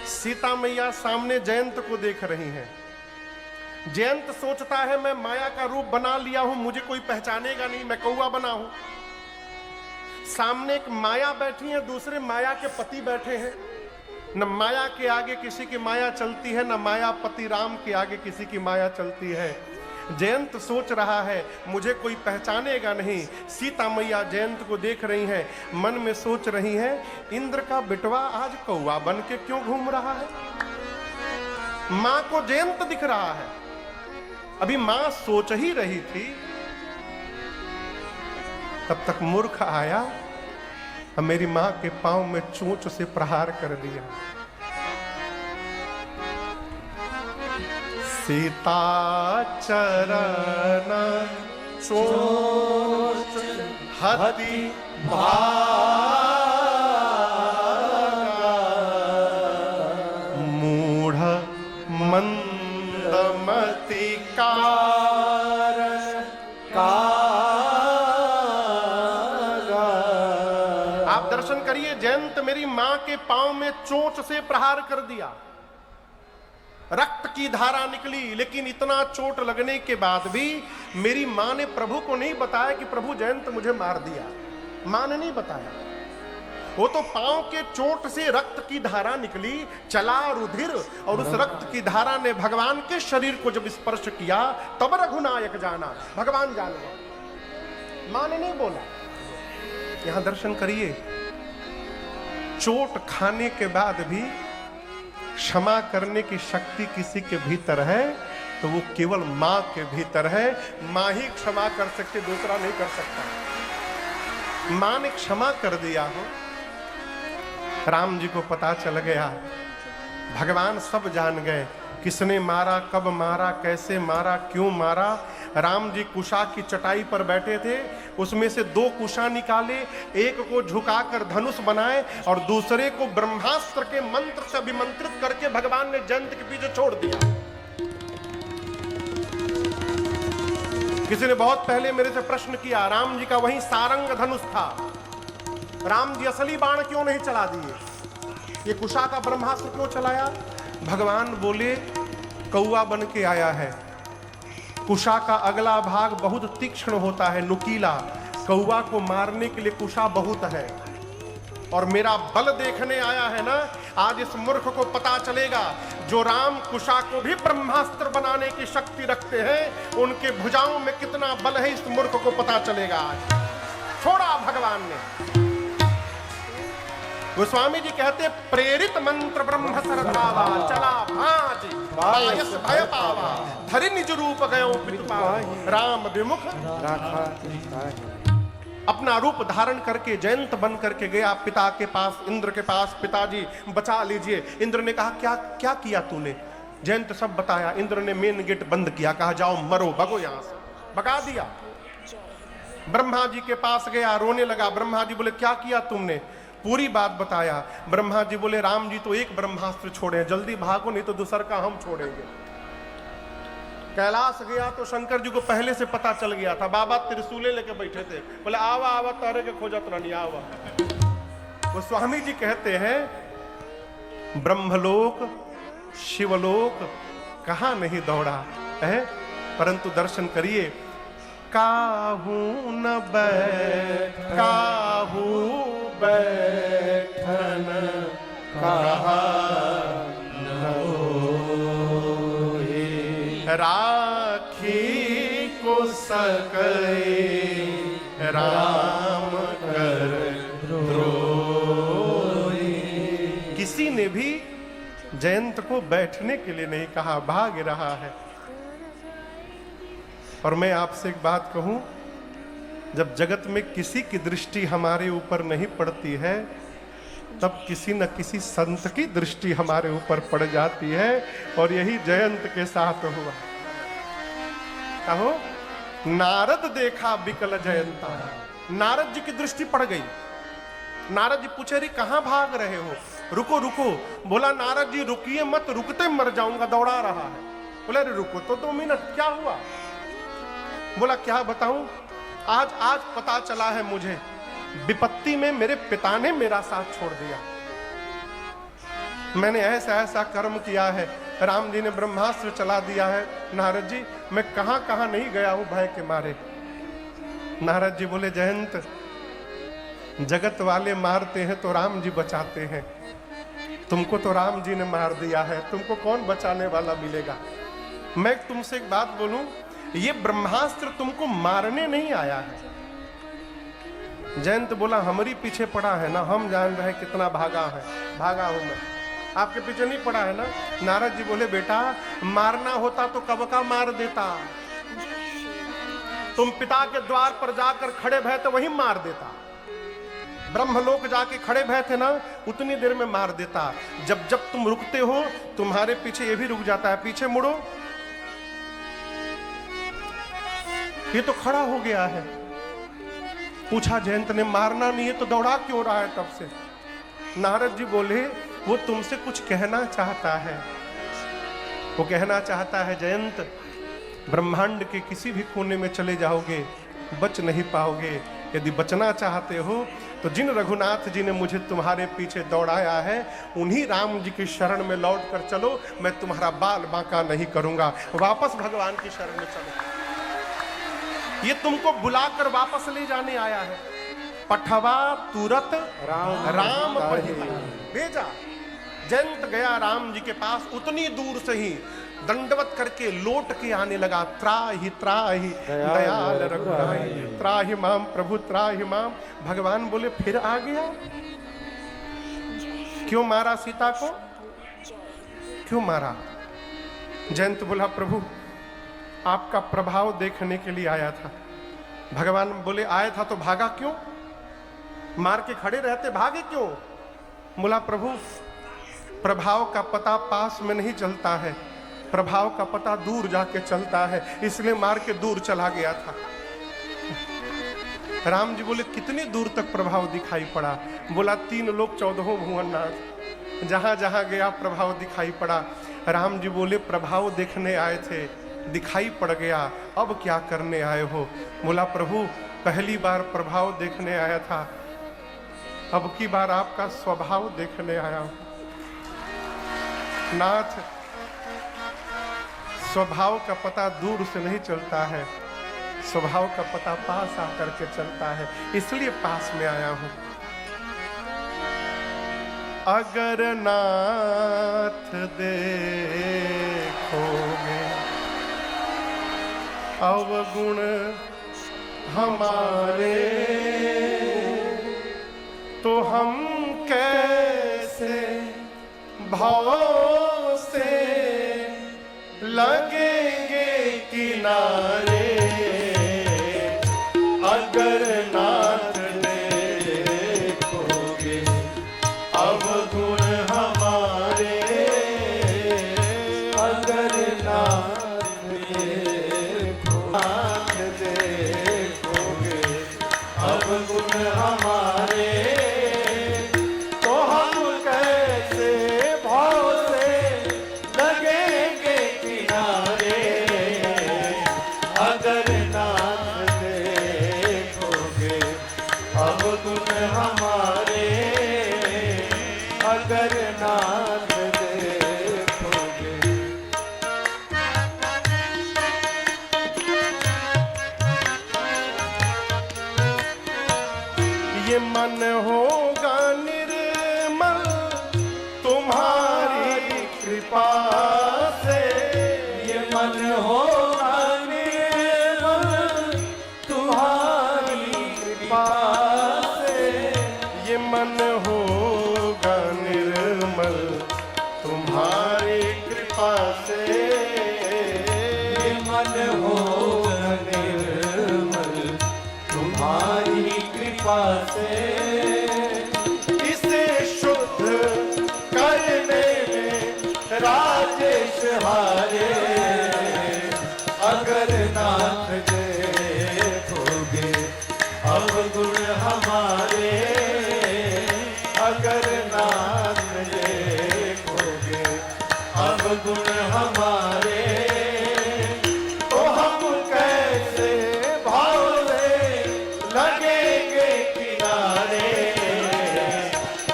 सीता मैया सामने जयंत को देख रही हैं। जयंत सोचता है मैं माया का रूप बना लिया हूं, मुझे कोई पहचानेगा नहीं, मैं कौवा बना हूं। सामने एक माया बैठी है, दूसरे माया के पति बैठे हैं। न माया के आगे किसी की माया चलती है, न माया पति राम के आगे किसी की माया चलती है। जयंत सोच रहा है मुझे कोई पहचानेगा नहीं। सीता मैया जयंत को देख रही हैं, मन में सोच रही हैं इंद्र का बिटवा आज कौवा बन के क्यों घूम रहा है। मां को जयंत दिख रहा है। अभी मां सोच ही रही थी, तब तक मूर्ख आया और मेरी मां के पांव में चोंच से प्रहार कर दिया। सीता चरण चोच हति मूढ़ मंदमति कारण आप दर्शन करिए, जयंत मेरी मां के पांव में चोंच से प्रहार कर दिया। रक्त की धारा निकली, लेकिन इतना चोट लगने के बाद भी मेरी मां ने प्रभु को नहीं बताया कि प्रभु जयंत मुझे मार दिया। मां ने नहीं बताया। वो तो पांव के चोट से रक्त की धारा निकली, चला रुधिर, और उस रक्त की धारा ने भगवान के शरीर को जब स्पर्श किया तब रघुनायक जाना, भगवान जान गए। मां ने नहीं बोला। यहां दर्शन करिए, चोट खाने के बाद भी क्षमा करने की शक्ति किसी के भीतर है तो वो केवल मां के भीतर है। मां ही क्षमा कर सकती, दूसरा नहीं कर सकता। मां ने क्षमा कर दिया हो। राम जी को पता चल गया, भगवान सब जान गए, किसने मारा, कब मारा, कैसे मारा, क्यों मारा। राम जी कुशा की चटाई पर बैठे थे, उसमें से 2 कुशा निकाले, एक को झुकाकर धनुष बनाए और दूसरे को ब्रह्मास्त्र के मंत्र से अभिमंत्रित करके भगवान ने जयंत के पीछे छोड़ दिया। किसी ने बहुत पहले मेरे से प्रश्न किया, राम जी का वही सारंग धनुष था, राम जी असली बाण क्यों नहीं चला दिए? ये कुशा का ब्रह्मास्त्र क्यों चलाया? भगवान बोले कौआ बन के आया है। कुशा का अगला भाग बहुत तीक्ष्ण होता है, नुकीला। कौआ को मारने के लिए कुशा बहुत है, और मेरा बल देखने आया है ना। आज इस मूर्ख को पता चलेगा, जो राम कुशा को भी ब्रह्मास्त्र बनाने की शक्ति रखते हैं, उनके भुजाओं में कितना बल है, इस मूर्ख को पता चलेगा। आज छोड़ा भगवान ने। गोस्वामी जी कहते प्रेरित मंत्र ब्रह्म सरधावा, चला भाज बायस भय पावा, धरि निज रूप गयो पितु पाहि, राम विमुख राखा अपना रूप धारण करके जयंत बन करके गया पिता के पास, इंद्र के पास। पिताजी बचा लीजिए। इंद्र ने कहा क्या क्या किया तूने? जयंत सब बताया। इंद्र ने मेन गेट बंद किया, कहा जाओ मरो, भगो यहां से, भगा दिया। ब्रह्मा जी के पास गया, रोने लगा। ब्रह्मा जी बोले क्या किया तुमने? पूरी बात बताया। ब्रह्मा जी बोले राम जी तो एक ब्रह्मास्त्र छोड़े, जल्दी भागो नहीं तो दूसर का हम छोड़ेंगे। कैलाश गया तो शंकर जी को पहले से पता चल गया था। बाबा त्रिशूले लेके बैठे थे, बोले आवा आवा तारे के खोजत नहीं आवा। वो स्वामी जी कहते हैं ब्रह्मलोक शिवलोक कहाँ नहीं दौड़ा है, परंतु दर्शन करिए। काहू न काहू बैठन कहा राखी को सके राम कर द्रोही। किसी ने भी जयंत को बैठने के लिए नहीं कहा, भाग रहा है। और मैं आपसे एक बात कहूं, जब जगत में किसी की दृष्टि हमारे ऊपर नहीं पड़ती है, तब किसी न किसी संत की दृष्टि हमारे ऊपर पड़ जाती है। और यही जयंत के साथ हुआ। कहो नारद देखा बिकल जयंता, नारद जी की दृष्टि पड़ गई। नारद जी पूछे रे कहां भाग रहे हो? रुको रुको। बोला नारद जी रुकिए मत, रुकते मर जाऊंगा, दौड़ा रहा है। बोला अरे रुको तो 2 मिनट, क्या हुआ? बोला क्या बताऊं, आज पता चला है मुझे, विपत्ति में मेरे पिता ने मेरा साथ छोड़ दिया। मैंने ऐसा ऐसा कर्म किया है, राम जी ने ब्रह्मास्त्र चला दिया है। नारद जी मैं कहां कहां नहीं गया हूं भय के मारे। नारद जी बोले जयंत, जगत वाले मारते हैं तो राम जी बचाते हैं, तुमको तो राम जी ने मार दिया है, तुमको कौन बचाने वाला मिलेगा? मैं तुमसे एक बात बोलूं, ये ब्रह्मास्त्र तुमको मारने नहीं आया है। जयंत बोला हमारी पीछे पड़ा है ना, हम जान रहे कितना भागा हूं मैं, आपके पीछे नहीं पड़ा है ना। नारद जी बोले बेटा मारना होता तो कब का मार देता, तुम पिता के द्वार पर जाकर खड़े भय तो वहीं मार देता। ब्रह्मलोक जाके खड़े भय थे ना, उतनी देर में मार देता। जब जब तुम रुकते हो तुम्हारे पीछे ये भी रुक जाता है, पीछे मुड़ो, ये तो खड़ा हो गया है। पूछा जयंत ने मारना नहीं है तो दौड़ा क्यों रहा है तब से? नारद जी बोले वो तुमसे कुछ कहना चाहता है। वो कहना चाहता है जयंत, ब्रह्मांड के किसी भी कोने में चले जाओगे बच नहीं पाओगे। यदि बचना चाहते हो तो जिन रघुनाथ जी ने मुझे तुम्हारे पीछे दौड़ाया है उन्हीं राम जी की शरण में लौट कर चलो, मैं तुम्हारा बाल बांका नहीं करूंगा। वापस भगवान की शरण में चलो। ये तुमको बुलाकर वापस ले जाने आया है। पठवा तुरत राम भेजा। जयंत गया राम जी के पास, उतनी दूर से ही दंडवत करके लौट के आने लगा। त्राहि त्राहि दयाल रघुराई, त्राहि माम प्रभु त्राहि माम। भगवान बोले फिर आ गया? क्यों मारा सीता को, क्यों मारा? जयंत बोला प्रभु आपका प्रभाव देखने के लिए आया था। भगवान बोले आया था तो भागा क्यों? मार के खड़े रहते, भागे क्यों? बोला प्रभु प्रभाव का पता पास में नहीं चलता है, प्रभाव का पता दूर जाके चलता है, इसलिए मार के दूर चला गया था। राम जी बोले कितनी दूर तक प्रभाव दिखाई पड़ा? बोला 3 लोक 14 भुवन नाथ, जहां जहां गया प्रभाव दिखाई पड़ा। राम जी बोले प्रभाव देखने आए थे, दिखाई पड़ गया, अब क्या करने आए हो? बोला प्रभु पहली बार प्रभाव देखने आया था, अब की बार आपका स्वभाव देखने आया हूं। नाथ, स्वभाव का पता दूर से नहीं चलता है, स्वभाव का पता पास आकर के चलता है, इसलिए पास में आया हूं। अगर नाथ देखोगे अवगुण हमारे, तो हम कैसे भाव से लगेंगे किनारे। अगर नाथ देखोगे अवगुण हमारे, अगर नाथ देखोगे अवगुण हमारे, तो हम कैसे भाव से लगेंगे किनारे। अगर नाथ देखोगे अवगुण हमारे, अगर नाथ देखोगे। ये मन होगा निर्मल तुम्हारी कृपा से। ये मन होगा निर्मल तुम्हारी कृपा से। ये मन होगा निर्मल तुम्हारी कृपा से। ये मन होगा निर्मल तुम्हारी कृपा से। इसे शुद्ध करने में राजेश हारे। अगर नाथ देखोगे अवगुण हमारे, अगर नाथ देखोगे अवगुण हमारे, तो हम कैसे भाव से लगेंगे किनारे।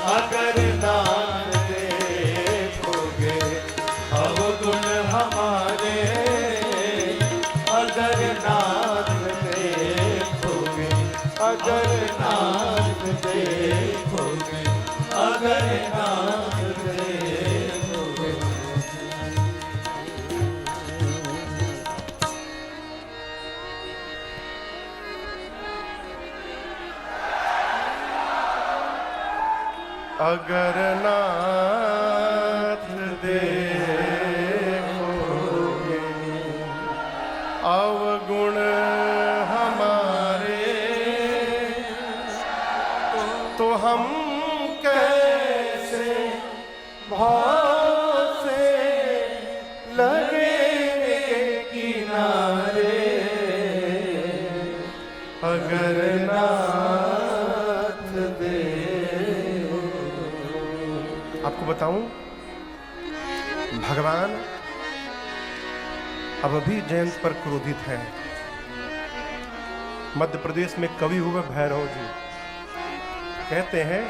अगर नाथ देखोगे अवगुण हमारे, अगर नाथ देखोगे, अगर नाथ देखोगे, अगर नाथ देखोगे। अगर नाथ देखोगे अवगुण हमारे, तो हम कैसे भाव से लगेंगे किनारे। अगर नाथ दे। आपको बताऊं, भगवान अब भी जयंत पर क्रोधित हैं। मध्य प्रदेश में कवि हुए भैरव जी कहते हैं,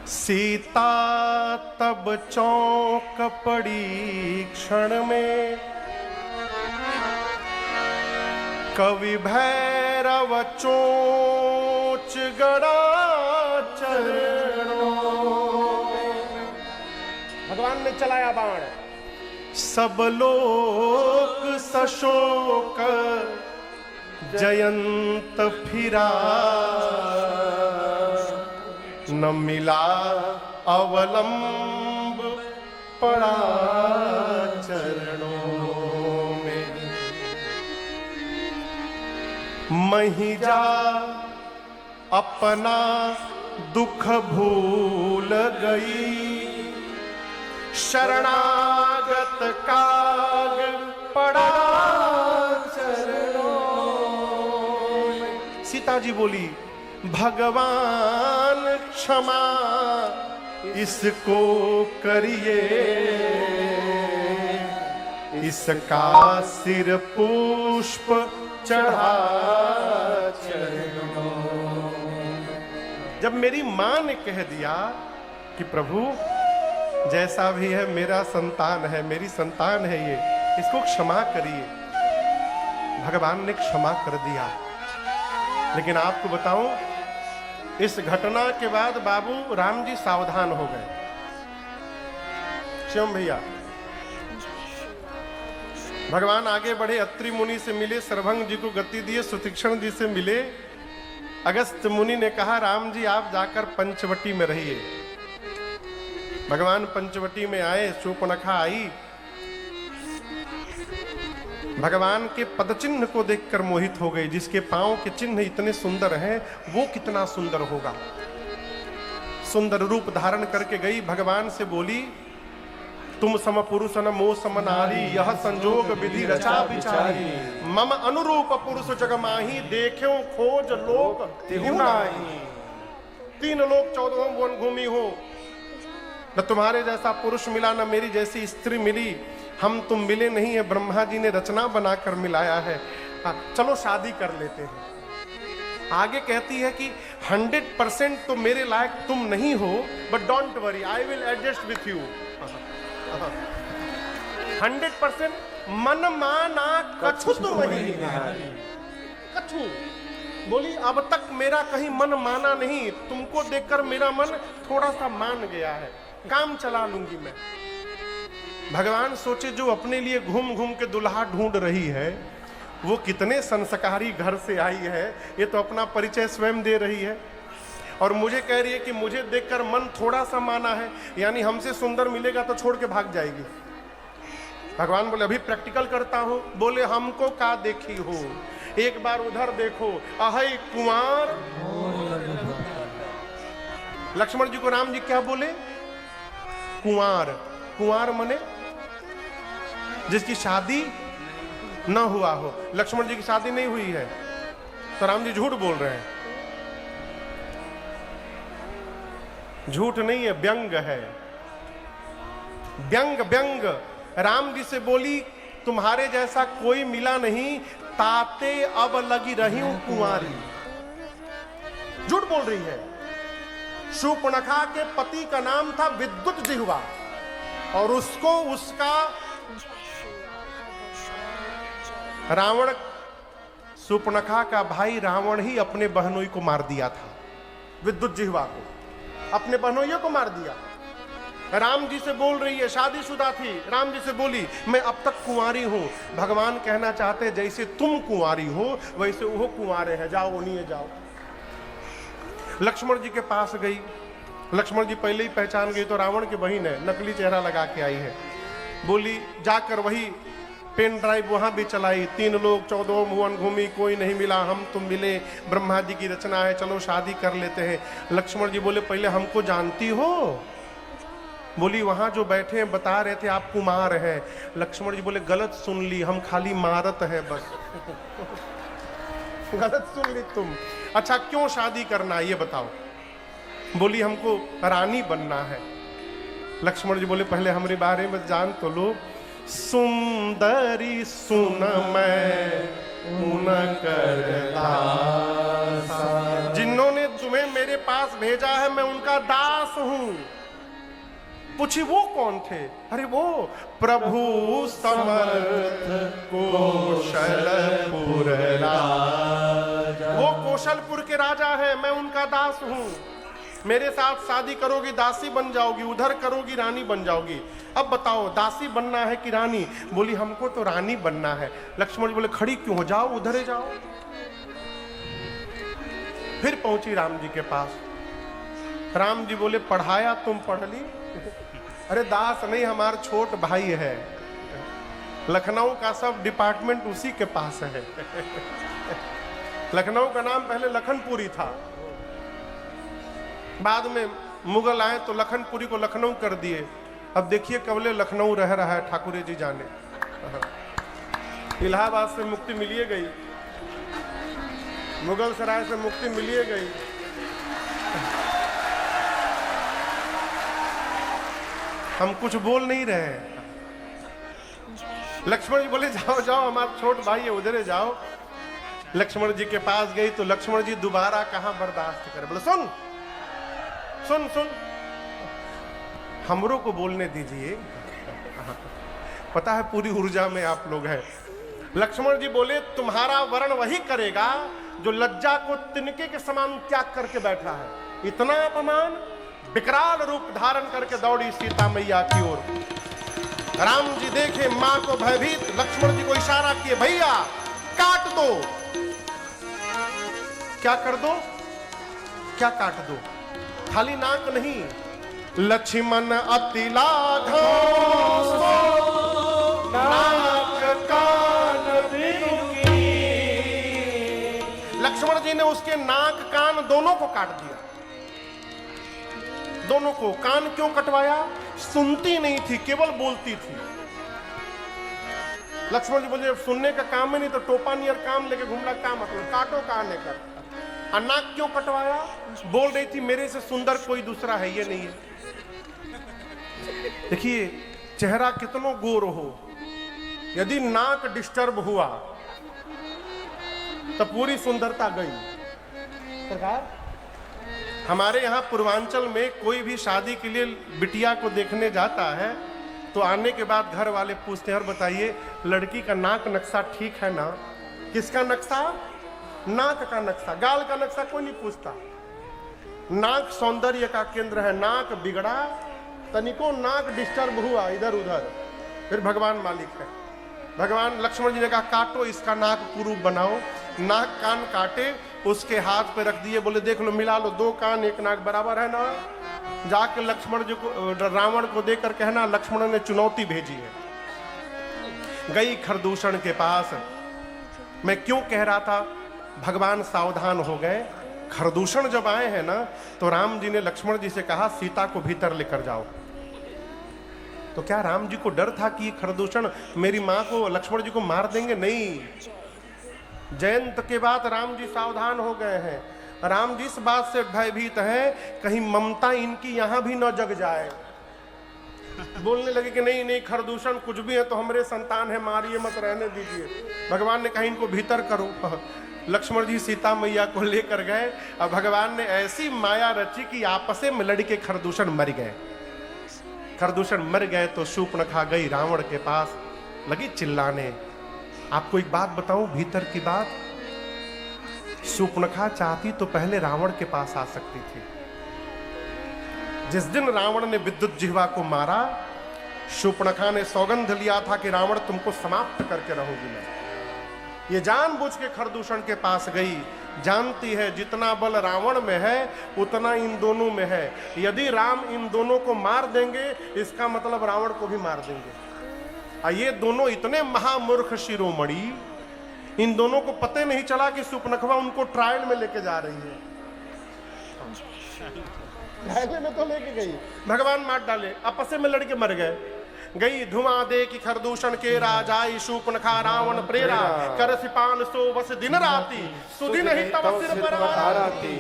सीता तब चौंक पड़ी क्षण में, कवि भैरव चोंच गड़ा चरणों में। भगवान ने चलाया बाण, सब लोक सशोक जयंत फिरा, न मिला अवलंब पड़ा चरणों में। महिजा अपना दुख भूल गई, शरणागत काग पड़ा चरणों में। सीता जी बोली, भगवान क्षमा इसको करिए, इसका सिर पुष्प चढ़ा चरणों। जब मेरी मां ने कह दिया कि प्रभु जैसा भी है मेरा संतान है, मेरी संतान है ये, इसको क्षमा करिए, भगवान ने क्षमा कर दिया। लेकिन आपको बताऊं, इस घटना के बाद बाबू राम जी सावधान हो गए। शिवम भैया, भगवान आगे बढ़े, अत्रि मुनि से मिले, सर्वभंग जी को गति दिए, सुतीक्षण जी से मिले। अगस्त मुनि ने कहा राम जी आप जाकर पंचवटी में रहिए। भगवान पंचवटी में आए, शूर्पणखा आई, भगवान के पदचिन्ह को देखकर मोहित हो गई। जिसके पांव के चिन्ह इतने सुंदर हैं, वो कितना सुंदर होगा। सुंदर रूप धारण करके गई, भगवान से बोली तुम सम पुरुष न मो सम नारी, यह संजोग विधि रचा विचारी। मम अनुरूप पुरुष जग माही, देख्यो खोज लोक तिहु नाही। 3 लोक 14 भुवन घूमी हो, न तुम्हारे जैसा पुरुष मिला, न मेरी जैसी स्त्री मिली। हम तुम मिले नहीं है, ब्रह्मा जी ने रचना बनाकर मिलाया है। चलो शादी कर लेते हैं। आगे कहती है कि 100% तो मेरे लायक तुम नहीं हो, but don't worry, I will adjust with you. 100% मन माना कछु तो वही कछु। बोली अब तक मेरा कहीं मन माना नहीं, तुमको देखकर मेरा मन थोड़ा सा मान गया है, काम चला लूंगी मैं। भगवान सोचे जो अपने लिए घूम घूम के दुल्हा ढूंढ रही है, वो कितने संस्कारी घर से आई है, ये तो अपना परिचय स्वयं दे रही है। और मुझे कह रही है कि मुझे देखकर मन थोड़ा सा माना है, यानी हमसे सुंदर मिलेगा तो छोड़ के भाग जाएगी। भगवान बोले अभी प्रैक्टिकल करता हूं। बोले हमको का देखी हो, एक बार उधर देखो, अहै कुंवर। लक्ष्मण जी को राम जी क्या बोले? कुंवर। कुंवर मने जिसकी शादी न हुआ हो। लक्ष्मण जी की शादी नहीं हुई है, तो राम जी झूठ बोल रहे हैं। झूठ नहीं है, व्यंग है, व्यंग व्यंग। राम जी से बोली तुम्हारे जैसा कोई मिला नहीं, ताते अब लगी रही हूं कुंवारी। झूठ बोल रही है। शूर्पणखा के पति का नाम था विद्युत जिह्वा, और उसको उसका रावण, शूर्पणखा का भाई रावण ही अपने बहनोई को मार दिया था। विद्युत जिह्वा को, अपने बहनोइयों को मार दिया। राम जी से बोल रही है, शादीशुदा थी, राम जी से बोली मैं अब तक कुंवारी हूं। भगवान कहना चाहते जैसे तुम कुंवारी हो वैसे वो कुंवारे हैं, जाओ उन्हीं जाओ। लक्ष्मण जी के पास गई। लक्ष्मण जी पहले ही पहचान गई, तो रावण की बहन है, नकली चेहरा लगा के आई है। बोली जाकर वही पेन ड्राइव वहां भी चलाई, 3 लोग 14 भुवन घूमी, कोई नहीं मिला, हम तुम मिले, ब्रह्मा जी की रचना है, चलो शादी कर लेते हैं। लक्ष्मण जी बोले पहले हमको जानती हो? बोली वहां जो बैठे हैं बता रहे थे आप कुमार हैं। लक्ष्मण जी बोले गलत सुन ली, हम खाली मारत है बस। गलत सुन ली तुम। अच्छा क्यों शादी करना ये बताओ? बोली हमको रानी बनना है। लक्ष्मण जी बोले पहले हमारे बारे में जान तो लो। सुंदरी सुन मैं उन कर दास, जिन्होंने तुम्हें मेरे पास भेजा है मैं उनका दास हूं। पूछी वो कौन थे? अरे वो प्रभु समर्थ कौशलपुर राजा, वो कौशलपुर के राजा है, मैं उनका दास हूं। मेरे साथ शादी करोगी दासी बन जाओगी, उधर करोगी रानी बन जाओगी। अब बताओ दासी बनना है कि रानी? बोली हमको तो रानी बनना है। लक्ष्मण जी बोले खड़ी क्यों हो, जाओ उधर जाओ। फिर पहुंची राम जी के पास। राम जी बोले पढ़ाया तुम पढ़ ली? अरे दास नहीं, हमारा छोट भाई है, लखनऊ का सब डिपार्टमेंट उसी के पास है। लखनऊ का नाम पहले लखनपुरी था, बाद में मुगल आए तो लखनपुरी को लखनऊ कर दिए। अब देखिए कबले लखनऊ रह रहा है, ठाकुर जी जाने। इलाहाबाद से मुक्ति मिलिए गई, मुगल सराय से मुक्ति मिलिए गई। हम कुछ बोल नहीं रहे, लक्ष्मण जी बोले जाओ जाओ, हमारा छोट भाई है, उधर जाओ। लक्ष्मण जी के पास गई तो लक्ष्मण जी दोबारा कहां बर्दाश्त करे, बोले सुन सुन सुन, हमरों को बोलने दीजिए, पता है पूरी ऊर्जा में आप लोग हैं। लक्ष्मण जी बोले तुम्हारा वर्ण वही करेगा जो लज्जा को तिनके के समान त्याग करके बैठा है। इतना अपमान, विकराल रूप धारण करके दौड़ी सीता मैया की ओर। राम जी देखे मां को भयभीत, लक्ष्मण जी को इशारा किए, भैया काट दो। क्या कर दो? क्या काट दो? खाली नाक नहीं, लक्ष्मण अति लाघव नाक कान बिनु की। लक्ष्मण जी ने उसके नाक कान दोनों को काट दिया, दोनों को। कान क्यों कटवाया? सुनती नहीं थी, केवल बोलती थी। लक्ष्मण जी बोले सुनने का काम ही नहीं तो टोपा नियर काम लेके घूमना, काम मतलब काटो कान लेकर। और नाक क्यों कटवाया? बोल रही थी मेरे से सुंदर कोई दूसरा है ये नहीं है। देखिए चेहरा कितनो गोर हो, यदि नाक डिस्टर्ब हुआ तो पूरी सुंदरता गई। सरकार हमारे यहाँ पूर्वांचल में कोई भी शादी के लिए बिटिया को देखने जाता है तो आने के बाद घर वाले पूछते हैं और बताइए लड़की का नाक नक्शा ठीक है ना? किसका नक्शा? नाक का नक्शा। गाल का नक्शा कोई नहीं पूछता। नाक सौंदर्य का केंद्र है। नाक बिगड़ा, तनिको नाक डिस्टर्ब हुआ इधर उधर, फिर भगवान मालिक है। भगवान लक्ष्मण जी ने कहा काटो इसका नाक कुरूप बनाओ। नाक कान काटे, उसके हाथ पे रख दिए, बोले देख लो मिला लो, दो कान एक नाक बराबर है ना? जाके लक्ष्मण जी को, रावण को देकर कहना लक्ष्मण ने चुनौती भेजी है। गई खरदूषण के पास। मैं क्यों कह रहा था भगवान सावधान हो गए। खरदूषण जब आए हैं ना तो राम जी ने लक्ष्मण जी से कहा सीता को भीतर लेकर जाओ। तो क्या राम जी को डर था कि खरदूषण मेरी मां को, लक्ष्मण जी को मार देंगे? नहीं, जयंत के बाद राम जी सावधान हो गए हैं। राम जी इस बात से भयभीत हैं कहीं ममता इनकी यहां भी न जग जाए। बोलने लगे कि नहीं नहीं खरदूषण कुछ भी है तो हमारे संतान है, मारिए मत, रहने दीजिए। भगवान ने कहा इनको भीतर करो। लक्ष्मण जी सीता मैया को लेकर गए और भगवान ने ऐसी माया रची कि आपसे में लड़ के खरदूषण मर गए। खरदूषण मर गए तो शूर्पणखा गई रावण के पास, लगी चिल्लाने। आपको एक बात बताऊं, भीतर की बात, शूर्पणखा चाहती तो पहले रावण के पास आ सकती थी। जिस दिन रावण ने विद्युत जिह्वा को मारा, शूर्पणखा ने सौगंध लिया था कि रावण तुमको समाप्त करके रहूंगी मैं। ये जानबूझ के खरदूषण के पास गई। जानती है जितना बल रावण में है उतना इन दोनों में है। यदि राम इन दोनों को मार देंगे इसका मतलब रावण को भी मार देंगे। और ये दोनों इतने महामूर्ख शिरोमणि, इन दोनों को पता नहीं चला कि शूर्पणखा उनको ट्रायल में लेके जा रही है। ट्रायल में तो लेके गई, भगवान मार डाले, आपस में लड़के मर गए। गई धुआं दे कि खरदूषण के राजाई, शूर्पणखा रावण प्रेरा, कर सिपान सो बस दिन राती, सुदिन ही तब सिर पर आराती।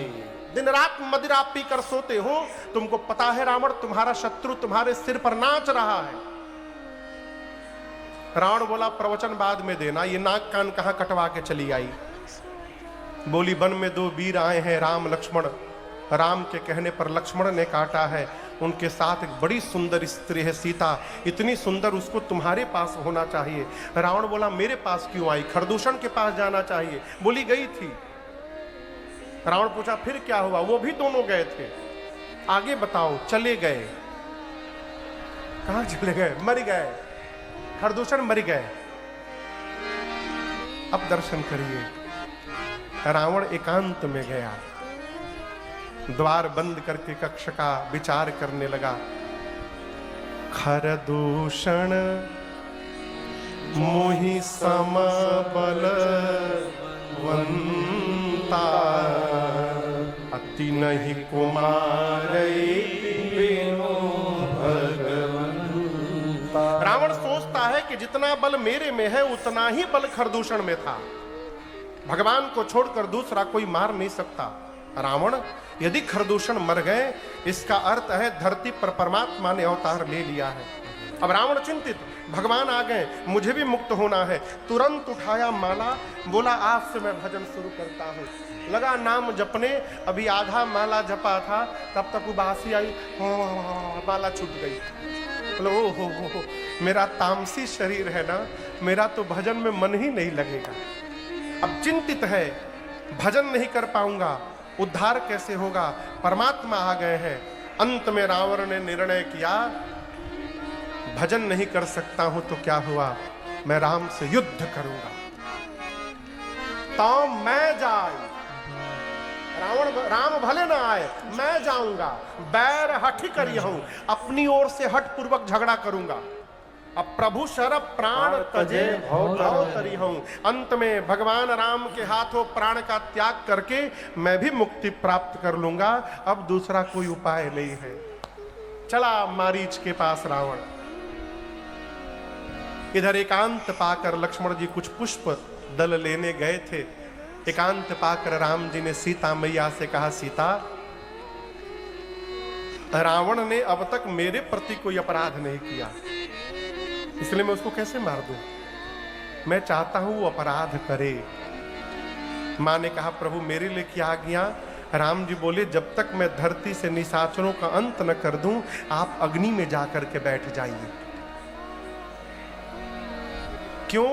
दिन रात मदिरा पी कर सोते हो, तुमको पता है रावण तुम्हारा शत्रु तुम्हारे सिर पर नाच रहा है। रावण बोला प्रवचन बाद में देना, ये नाक कान कहां कटवा के चली आई। बोली वन में दो वीर आए हैं राम लक्ष्मण। राम के कहने पर लक्ष्मण ने काटा है। उनके साथ एक बड़ी सुंदर स्त्री है सीता, इतनी सुंदर उसको तुम्हारे पास होना चाहिए। रावण बोला मेरे पास क्यों आई? खरदूषण के पास जाना चाहिए। बोली गई थी। रावण पूछा फिर क्या हुआ? वो भी दोनों गए थे। आगे बताओ। चले गए। कहां चले गए? मर गए। खरदूषण मर गए। अब दर्शन करिए। रावण एकांत में गया, द्वार बंद करके कक्ष का विचार करने लगा। खरदूषण मोहि सम बलवंता, अति नहीं कुमारई बिनु भगवंता। रावण सोचता है कि जितना बल मेरे में है उतना ही बल खरदूषण में था। भगवान को छोड़कर दूसरा कोई मार नहीं सकता। रावण, यदि खरदूषण मर गए इसका अर्थ है धरती पर परमात्मा ने अवतार ले लिया है। अब रावण चिंतित, भगवान आ गए, मुझे भी मुक्त होना है। तुरंत उठाया माला, बोला आज से मैं भजन शुरू करता हूँ। लगा नाम जपने, अभी आधा माला जपा था, तब तक उबासी आई, माला छूट गई। बोलो ओ हो, मेरा तामसी शरीर है ना, मेरा तो भजन में मन ही नहीं लगेगा। अब चिंतित है, भजन नहीं कर पाऊंगा, उद्धार कैसे होगा। परमात्मा आ गए हैं। अंत में रावण ने निर्णय किया, भजन नहीं कर सकता हूं तो क्या हुआ, मैं राम से युद्ध करूंगा। तो मैं जाऊं, राम भले ना आए, मैं जाऊंगा, बैर हठी करी हूं, अपनी ओर से हठ पूर्वक झगड़ा करूंगा। अब प्रभु शरब प्राण तजे भव करी हूं। अंत में भगवान राम के हाथों प्राण का त्याग करके मैं भी मुक्ति प्राप्त कर लूंगा। अब दूसरा कोई उपाय नहीं है। चला मारीच के पास रावण। इधर एकांत पाकर लक्ष्मण जी कुछ पुष्प दल लेने गए थे। एकांत पाकर राम जी ने सीता मैया से कहा, सीता, रावण ने अब तक मेरे प्रति कोई अपराध नहीं किया, इसलिए मैं उसको कैसे मार दूं? मैं चाहता हूं वो अपराध करे। मां ने कहा, प्रभु मेरे लिए क्या आज्ञा? राम जी बोले, जब तक मैं धरती से निशाचरों का अंत न कर दूं, आप अग्नि में जाकर के बैठ जाइए। क्यों?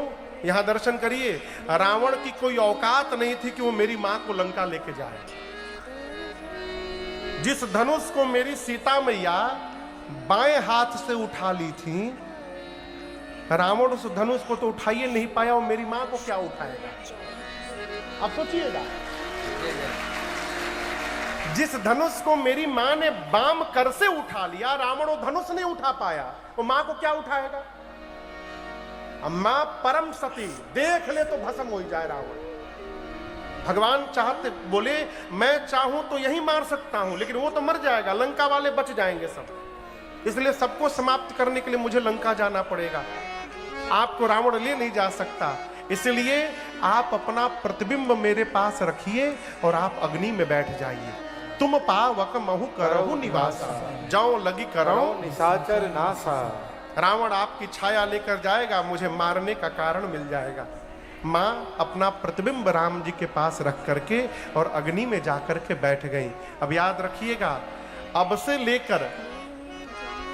यहां दर्शन करिए, रावण की कोई औकात नहीं थी कि वो मेरी मां को लंका लेके जाए। जिस धनुष को मेरी सीता मैया बाएं हाथ से उठा ली थी, रावण उस धनुष को तो उठा ही नहीं पाया, और मेरी मां को क्या उठाएगा? अब सोचिएगा, जिस धनुष को मेरी मां ने बाम कर से उठा लिया, रावण वो धनुष नहीं उठा पाया, वो मां को क्या उठाएगा? मां परम सती, देख ले तो भस्म हो जाए रावण। भगवान चाहते, बोले मैं चाहूं तो यही मार सकता हूं, लेकिन वो तो मर जाएगा, लंका वाले बच जाएंगे सब, इसलिए सबको समाप्त करने के लिए मुझे लंका जाना पड़ेगा। आपको रावण ले नहीं जा सकता, इसलिए आप अपना प्रतिबिंब मेरे पास रखिए और आप अग्नि में बैठ जाइए। तुम पावक महु करहु निवासा, जाओ लगी करो निशाचर नासा। रावण आपकी छाया लेकर जाएगा, मुझे मारने का कारण मिल जाएगा। मां अपना प्रतिबिंब राम जी के पास रख करके और अग्नि में जाकर के बैठ गई। अब याद रखिएगा, अब से लेकर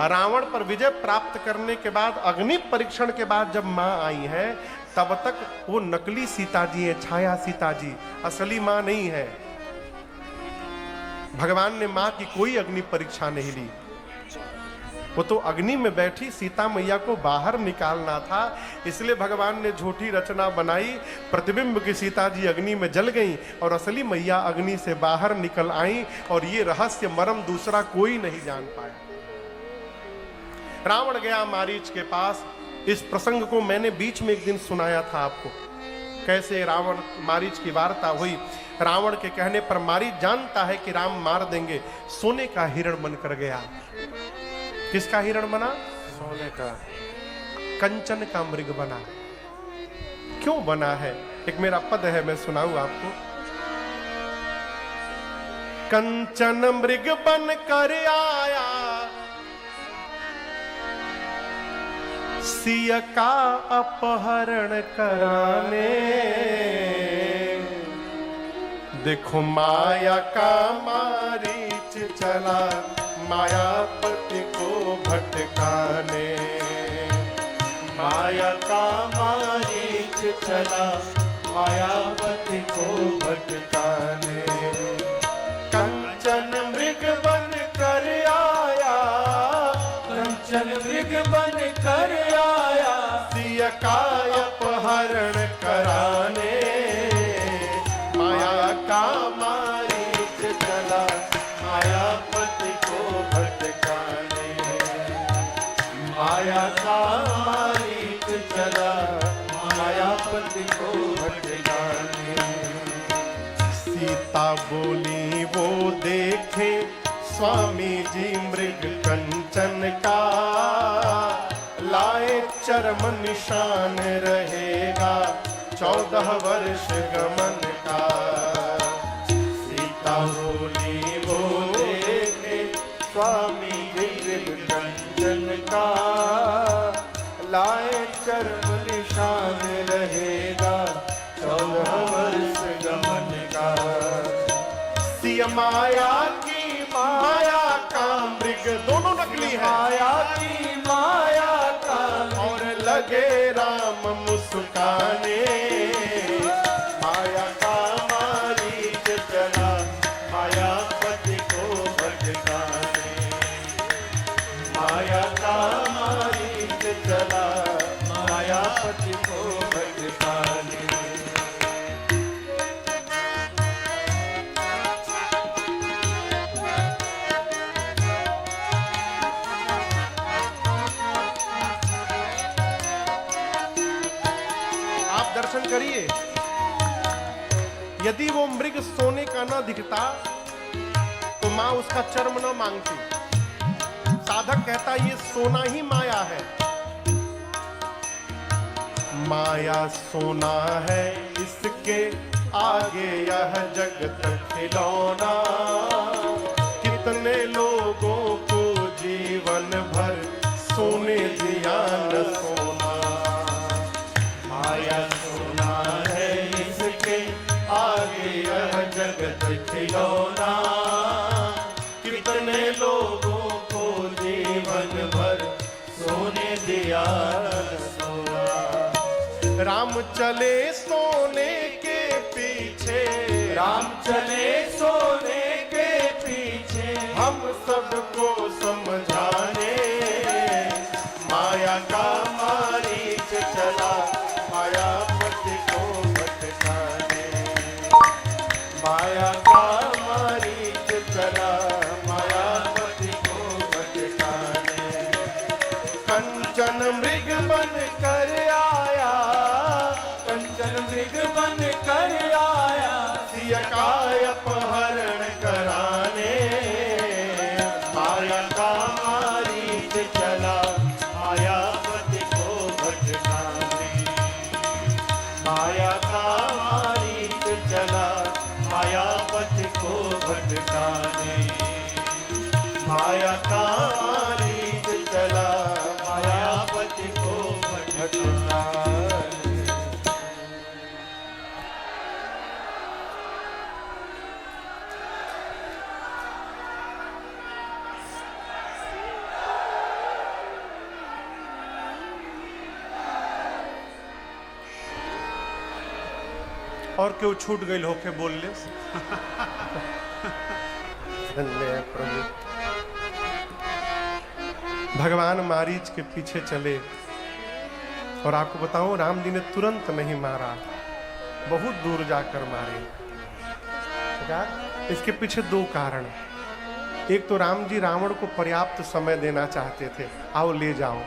रावण पर विजय प्राप्त करने के बाद, अग्नि परीक्षण के बाद जब मां आई है, तब तक वो नकली सीता जी है, छाया सीता जी, असली मां नहीं है। भगवान ने मां की कोई अग्नि परीक्षा नहीं ली, वो तो अग्नि में बैठी सीता मैया को बाहर निकालना था, इसलिए भगवान ने झूठी रचना बनाई। प्रतिबिंब की सीता जी अग्नि में जल गई और असली मैया अग्नि से बाहर निकल आई, और ये रहस्य मर्म दूसरा कोई नहीं जान पाया। रावण गया मारीच के पास। इस प्रसंग को मैंने बीच में एक दिन सुनाया था आपको, कैसे रावण मारीच की वार्ता हुई। रावण के कहने पर मारीच जानता है कि राम मार देंगे, सोने का हिरण बनकर गया। किसका हिरण बना? सोने का। कंचन का मृग बना। क्यों बना है? एक मेरा पद है, मैं सुनाऊं आपको। कंचन मृग बन कर आया, सिया का अपहरण कराने। देखो माया का मारीच चला, मायापति को भटकाने। माया का मारीच चला, मायापति को भटकाने। कंचन मृग बन कर आया, कंचन मृग बन कर आया, सिया का अपहरण कराने। माया का मारीच चला, मायापति को भटकाने। माया का मारीच चला, मायापति को भटकाने। सीता बोली वो देखे स्वामी जी मृग कंचन का, लाए चरम निशान रहेगा 14 वर्ष गमन का। सीता बोली वो देखे स्वामी जी मृग कंचन का, ये माया की माया का मृग दोनों नकली है। माया की माया का और लगे राम मुस्काने, माया का मारीच चला मायापति को भटकाने, माया का मारीच चला मायापति को भटकाने। आप दर्शन करिए, यदि वो मृग सोने का न दिखता तो मां उसका चर्म न मांगती। साधक कहता ये सोना ही माया है। माया सोना है इसके आगे यह जगत खिलौना, कितने लोगों को जीवन भर सोने दिया न सोना। माया सोना है इसके आगे यह जगत खिलौना, कितने लोगों को जीवन भर सोने दिया न सोना। राम चले सोने के पीछे, राम चले सोने के पीछे, हम सबको समझाने। माया का मारीच चला मायापति को भटकाने, माया का मारीच चला मायापति को भटकाने। कंचन मृग बन कर आया, कंचन मृग बन कर आया, सिया का अपहरण कराने। माया का मारीच चला मायापति को भटकाने, माया का मारीच चला मायापति को भटकाने, माया का मारीच चला मायापति को भटकाने। और क्यों छूट गई होके बोल ले। धन्य प्रभु। भगवान मारीच के पीछे चले और आपको बताऊं राम जी ने तुरंत नहीं मारा, बहुत दूर जाकर मारे। इसके पीछे दो कारण। एक तो राम जी रावण को पर्याप्त समय देना चाहते थे, आओ ले जाओ।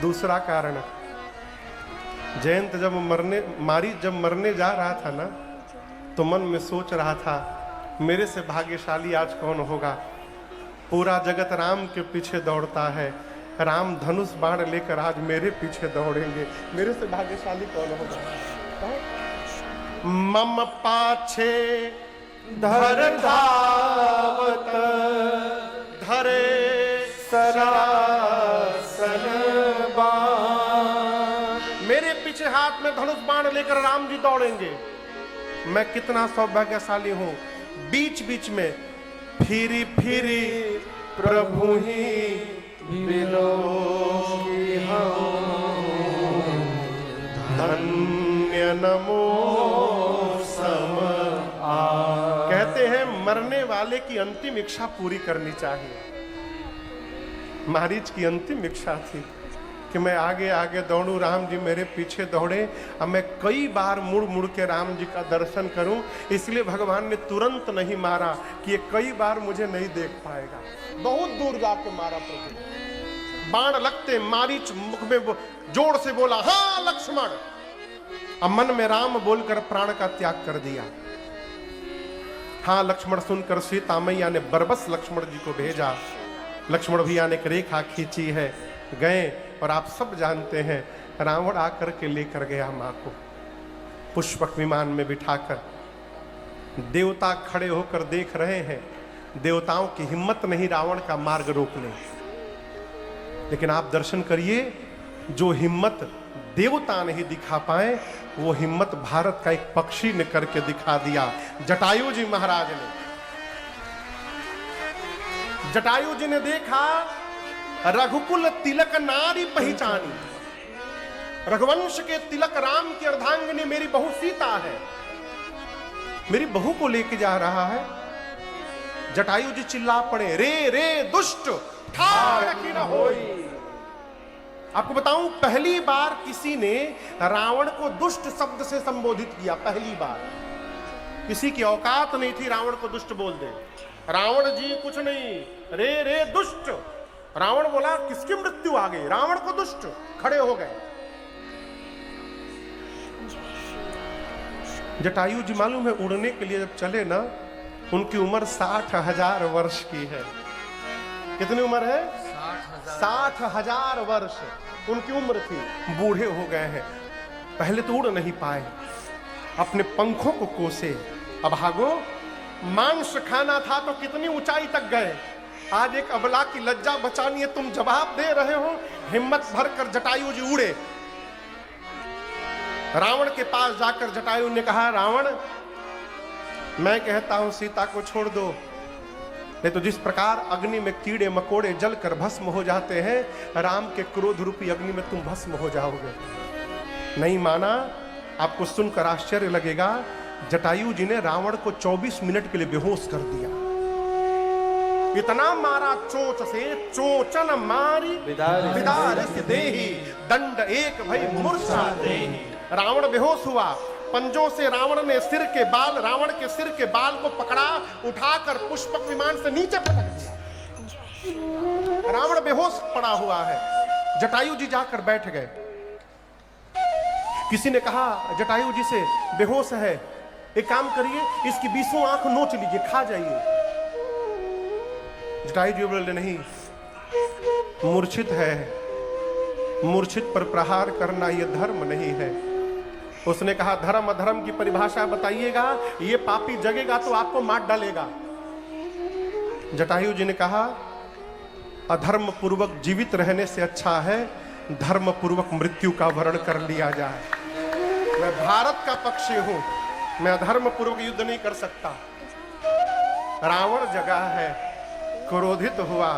दूसरा कारण, जयंत जब मरने जा रहा था ना, तो मन में सोच रहा था मेरे से भाग्यशाली आज कौन होगा। पूरा जगत राम के पीछे दौड़ता है, राम धनुष बाण लेकर आज मेरे पीछे दौड़ेंगे, मेरे से भाग्यशाली कौन होगा। मम पाछे धर धावत धरे सरासन बाण, मेरे पीछे हाथ में धनुष बाण लेकर राम जी दौड़ेंगे। मैं कितना सौभाग्यशाली हूं। बीच बीच में फिरी फिरी प्रभु ही बिलोकी हूं, धन्य नमो सम आ। कहते हैं मरने वाले की अंतिम इच्छा पूरी करनी चाहिए। मारीच की अंतिम इच्छा थी कि मैं आगे आगे दौड़ूं, राम जी मेरे पीछे दौड़े, अब मैं कई बार मुड़ मुड़ के राम जी का दर्शन करूं। इसलिए भगवान ने तुरंत नहीं मारा कि ये कई बार मुझे नहीं देख पाएगा। बहुत दूर जाके मारा प्रभु। बाण लगते मारीच मुख में जोर से बोला, हाँ लक्ष्मण। अब मन में राम बोलकर प्राण का त्याग कर दिया। हाँ लक्ष्मण सुनकर सीता मैया ने बरबस लक्ष्मण जी को भेजा। लक्ष्मण भैया ने एक रेखा खींची है, गए। और आप सब जानते हैं रावण आकर के लेकर गया मां को पुष्पक विमान में बिठाकर। देवता खड़े होकर देख रहे हैं, देवताओं की हिम्मत नहीं रावण का मार्ग रोकने। लेकिन आप दर्शन करिए, जो हिम्मत देवता नहीं दिखा पाए वो हिम्मत भारत का एक पक्षी ने करके दिखा दिया। जटायु जी महाराज ने जटायु जी ने देखा रघुकुल तिलक नारी पहचानी, रघुवंश के तिलक राम की अर्धांगिनी मेरी बहू सीता है, मेरी बहू को लेके जा रहा है। जटायु जी चिल्ला पड़े, रे रे दुष्ट ठाड़ की न होई। आपको बताऊं, पहली बार किसी ने रावण को दुष्ट शब्द से संबोधित किया, पहली बार। किसी की औकात नहीं थी रावण को दुष्ट बोल दे। रावण जी कुछ नहीं, रे रे दुष्ट। रावण बोला किसकी मृत्यु आ गई, रावण को दुष्ट, खड़े हो गए। जटायु जी मालूम है उड़ने के लिए जब चले ना, उनकी उम्र 60,000 वर्ष की है। कितनी उम्र है? 60,000 वर्ष उनकी उम्र थी। बूढ़े हो गए हैं, पहले तो उड़ नहीं पाए, अपने पंखों को कोसे। अब भागो, मांस खाना था तो कितनी ऊंचाई तक गए, आज एक अबला की लज्जा बचानी है, तुम जवाब दे रहे हो। हिम्मत भरकर जटायु जी उड़े। रावण के पास जाकर जटायु ने कहा, रावण मैं कहता हूं सीता को छोड़ दो, नहीं तो जिस प्रकार अग्नि में कीड़े मकोड़े जलकर भस्म हो जाते हैं, राम के क्रोध रूपी अग्नि में तुम भस्म हो जाओगे। नहीं माना। आपको सुनकर आश्चर्य लगेगा, जटायु जी ने रावण को 24 मिनट के लिए बेहोश कर दिया। इतना मारा चोंच से, चोचन मारी विदारिस देहि, दंड एक भई मूर्छा देहि। रावण बेहोश हुआ। पंजों से रावण ने सिर के बाल, रावण के सिर के बाल को पकड़ा, उठाकर पुष्पक विमान से नीचे पटक दिया। रावण बेहोश पड़ा हुआ है। जटायु जी जाकर बैठ गए। किसी ने कहा जटायु जी से, बेहोश है, एक काम करिए, इसकी 20 आंख नोच लीजिए, खा जाइए। जटायु जी बोले नहीं, मूर्छित है, मूर्छित पर प्रहार करना यह धर्म नहीं है। उसने कहा धर्म अधर्म की परिभाषा बताइएगा, ये पापी जगेगा तो आपको मार डालेगा। जटायु जी ने कहा अधर्म पूर्वक जीवित रहने से अच्छा है धर्म पूर्वक मृत्यु का वर्ण कर लिया जाए। मैं भारत का पक्षी हूं, मैं अधर्म पूर्वक युद्ध नहीं कर सकता। रावण जगा है, क्रोधित हुआ,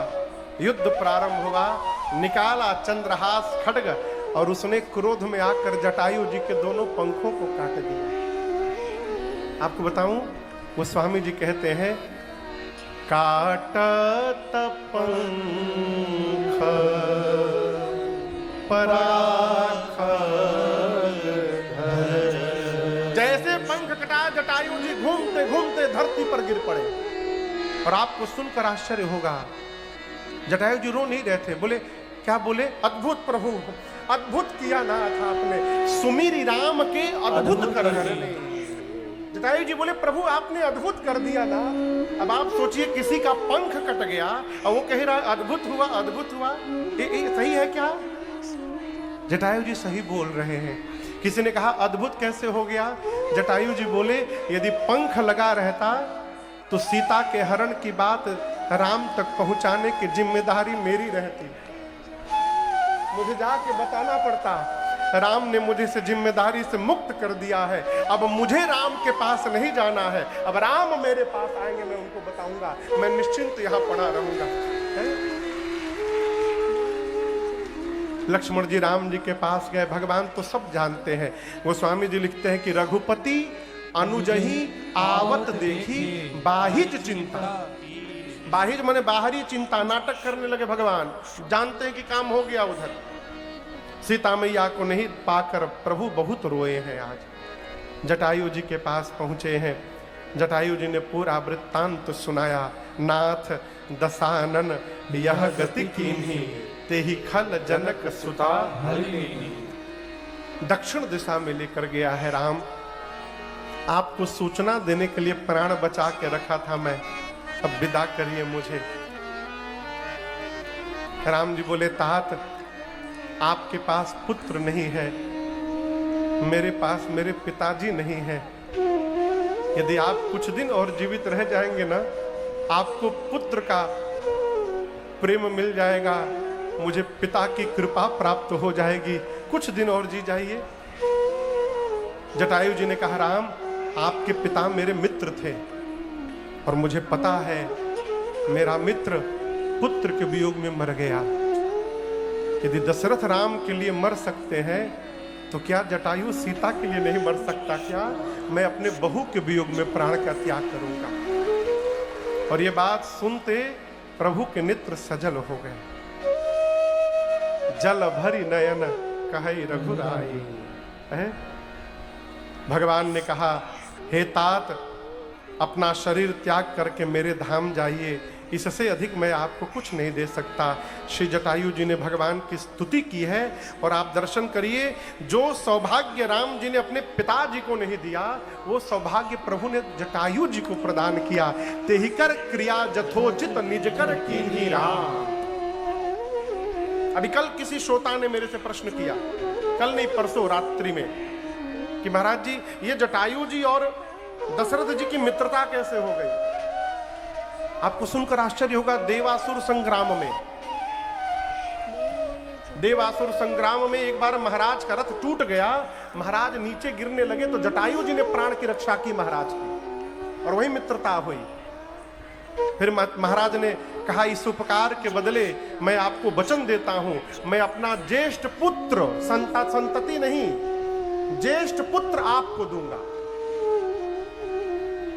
युद्ध प्रारंभ हुआ, निकाला चंद्रहास खड्ग और उसने क्रोध में आकर जटायु जी के दोनों पंखों को काट दिया। आपको बताऊं, वो स्वामी जी कहते हैं, काटत पंख पराख जैसे पंख कटा, जटायु जी घूमते घूमते धरती पर गिर पड़े। और आपको सुनकर आश्चर्य होगा, जटायु जी रो नहीं रहे थे। बोले क्या बोले? अद्भुत प्रभु, अद्भुत किया ना था आपने, सुमीरी राम के अद्भुत कर। जटायु जी बोले प्रभु आपने अद्भुत कर दिया ना। अब आप सोचिए किसी का पंख कट गया और वो कह रहा अद्भुत हुआ, अद्भुत हुआ। ये सही है क्या? जटायु जी सही बोल रहे हैं। किसी ने कहा अद्भुत कैसे हो गया? जटायु जी बोले यदि पंख लगा रहता तो सीता के हरण की बात राम तक पहुंचाने की जिम्मेदारी मेरी रहती, मुझे जाके बताना पड़ता। राम ने मुझे से जिम्मेदारी से मुक्त कर दिया है, अब मुझे राम के पास नहीं जाना है। अब राम मेरे पास आएंगे, मैं उनको बताऊंगा, मैं निश्चिंत यहां पड़ा रहूंगा। लक्ष्मण जी राम जी के पास गए, भगवान तो सब जानते हैं। गोस्वामी जी लिखते हैं कि रघुपति अनुजही आवत देखी बाहिज चिंता। बाहिज माने बाहरी चिंता, नाटक करने लगे भगवान, जानते हैं कि काम हो गया उधर। सीता मैया को नहीं पाकर प्रभु बहुत रोए हैं। आज जटायु जी के पास पहुंचे हैं। जटायु जी ने पूरा वृत्तांत सुनाया। नाथ दशानन यह गति कीन्ही, तेहि खल जनक सुता हरिणी। दक्षिण दिशा में लेकर गया है राम। आपको सूचना देने के लिए प्राण बचा के रखा था मैं, अब विदा करिए मुझे। राम जी बोले तात आपके पास पुत्र नहीं है, मेरे पास मेरे पिताजी नहीं है। यदि आप कुछ दिन और जीवित रह जाएंगे ना, आपको पुत्र का प्रेम मिल जाएगा, मुझे पिता की कृपा प्राप्त हो जाएगी, कुछ दिन और जी जाइए। जटायु जी ने कहा राम आपके पिता मेरे मित्र थे और मुझे पता है मेरा मित्र पुत्र के वियोग में मर गया। यदि दशरथ राम के लिए मर सकते हैं तो क्या जटायु सीता के लिए नहीं मर सकता क्या? मैं अपने बहू के वियोग में प्राण का त्याग करूंगा। और ये बात सुनते प्रभु के नेत्र सजल हो गए। जल भरी नयन कहे रघुराई। भगवान ने कहा, हे तात, अपना शरीर त्याग करके मेरे धाम जाइए, इससे अधिक मैं आपको कुछ नहीं दे सकता। श्री जटायु जी ने भगवान की स्तुति की है और आप दर्शन करिए, जो सौभाग्य राम जी ने अपने पिताजी को नहीं दिया, वो सौभाग्य प्रभु ने जटायु जी को प्रदान किया। तेहि कर क्रिया जथोचित निज कर कीन्ही राम। अभी कल किसी श्रोता ने मेरे से प्रश्न किया, कल नहीं परसों रात्रि में, कि महाराज जी ये जटायु जी और दशरथ जी की मित्रता कैसे हो गई? आपको सुनकर आश्चर्य होगा। देवासुर संग्राम में एक बार महाराज का रथ टूट गया, महाराज नीचे गिरने लगे तो जटायु जी ने प्राण की रक्षा की महाराज की, और वही मित्रता हुई। फिर महाराज ने कहा, इस उपकार के बदले मैं आपको वचन देता हूं, मैं अपना ज्येष्ठ पुत्र, संतति नहीं, ज्येष्ठ पुत्र आपको दूंगा।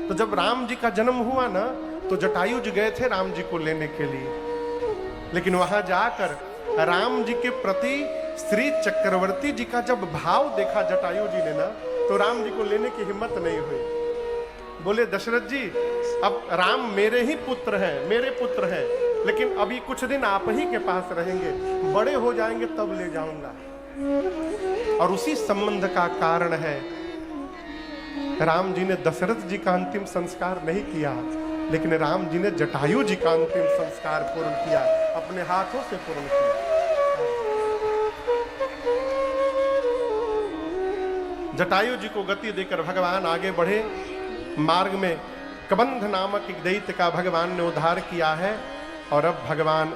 तो जब राम जी का जन्म हुआ ना, तो जटायु जी गए थे राम जी को लेने के लिए, लेकिन वहां जाकर राम जी के प्रति श्री चक्रवर्ती जी का जब भाव देखा जटायु जी ने ना, तो राम जी को लेने की हिम्मत नहीं हुई। बोले, दशरथ जी, अब राम मेरे ही पुत्र हैं, मेरे पुत्र हैं, लेकिन अभी कुछ दिन आप ही के पास रहेंगे, बड़े हो जाएंगे तब ले जाऊंगा। और उसी संबंध का कारण है, राम जी ने दशरथ जी का अंतिम संस्कार नहीं किया, लेकिन राम जी ने जटायु जी का अंतिम संस्कार पूर्ण किया, अपने हाथों से पूर्ण किया। जटायु जी को गति देकर भगवान आगे बढ़े। मार्ग में कबंध नामक एक दैत्य का भगवान ने उद्धार किया है, और अब भगवान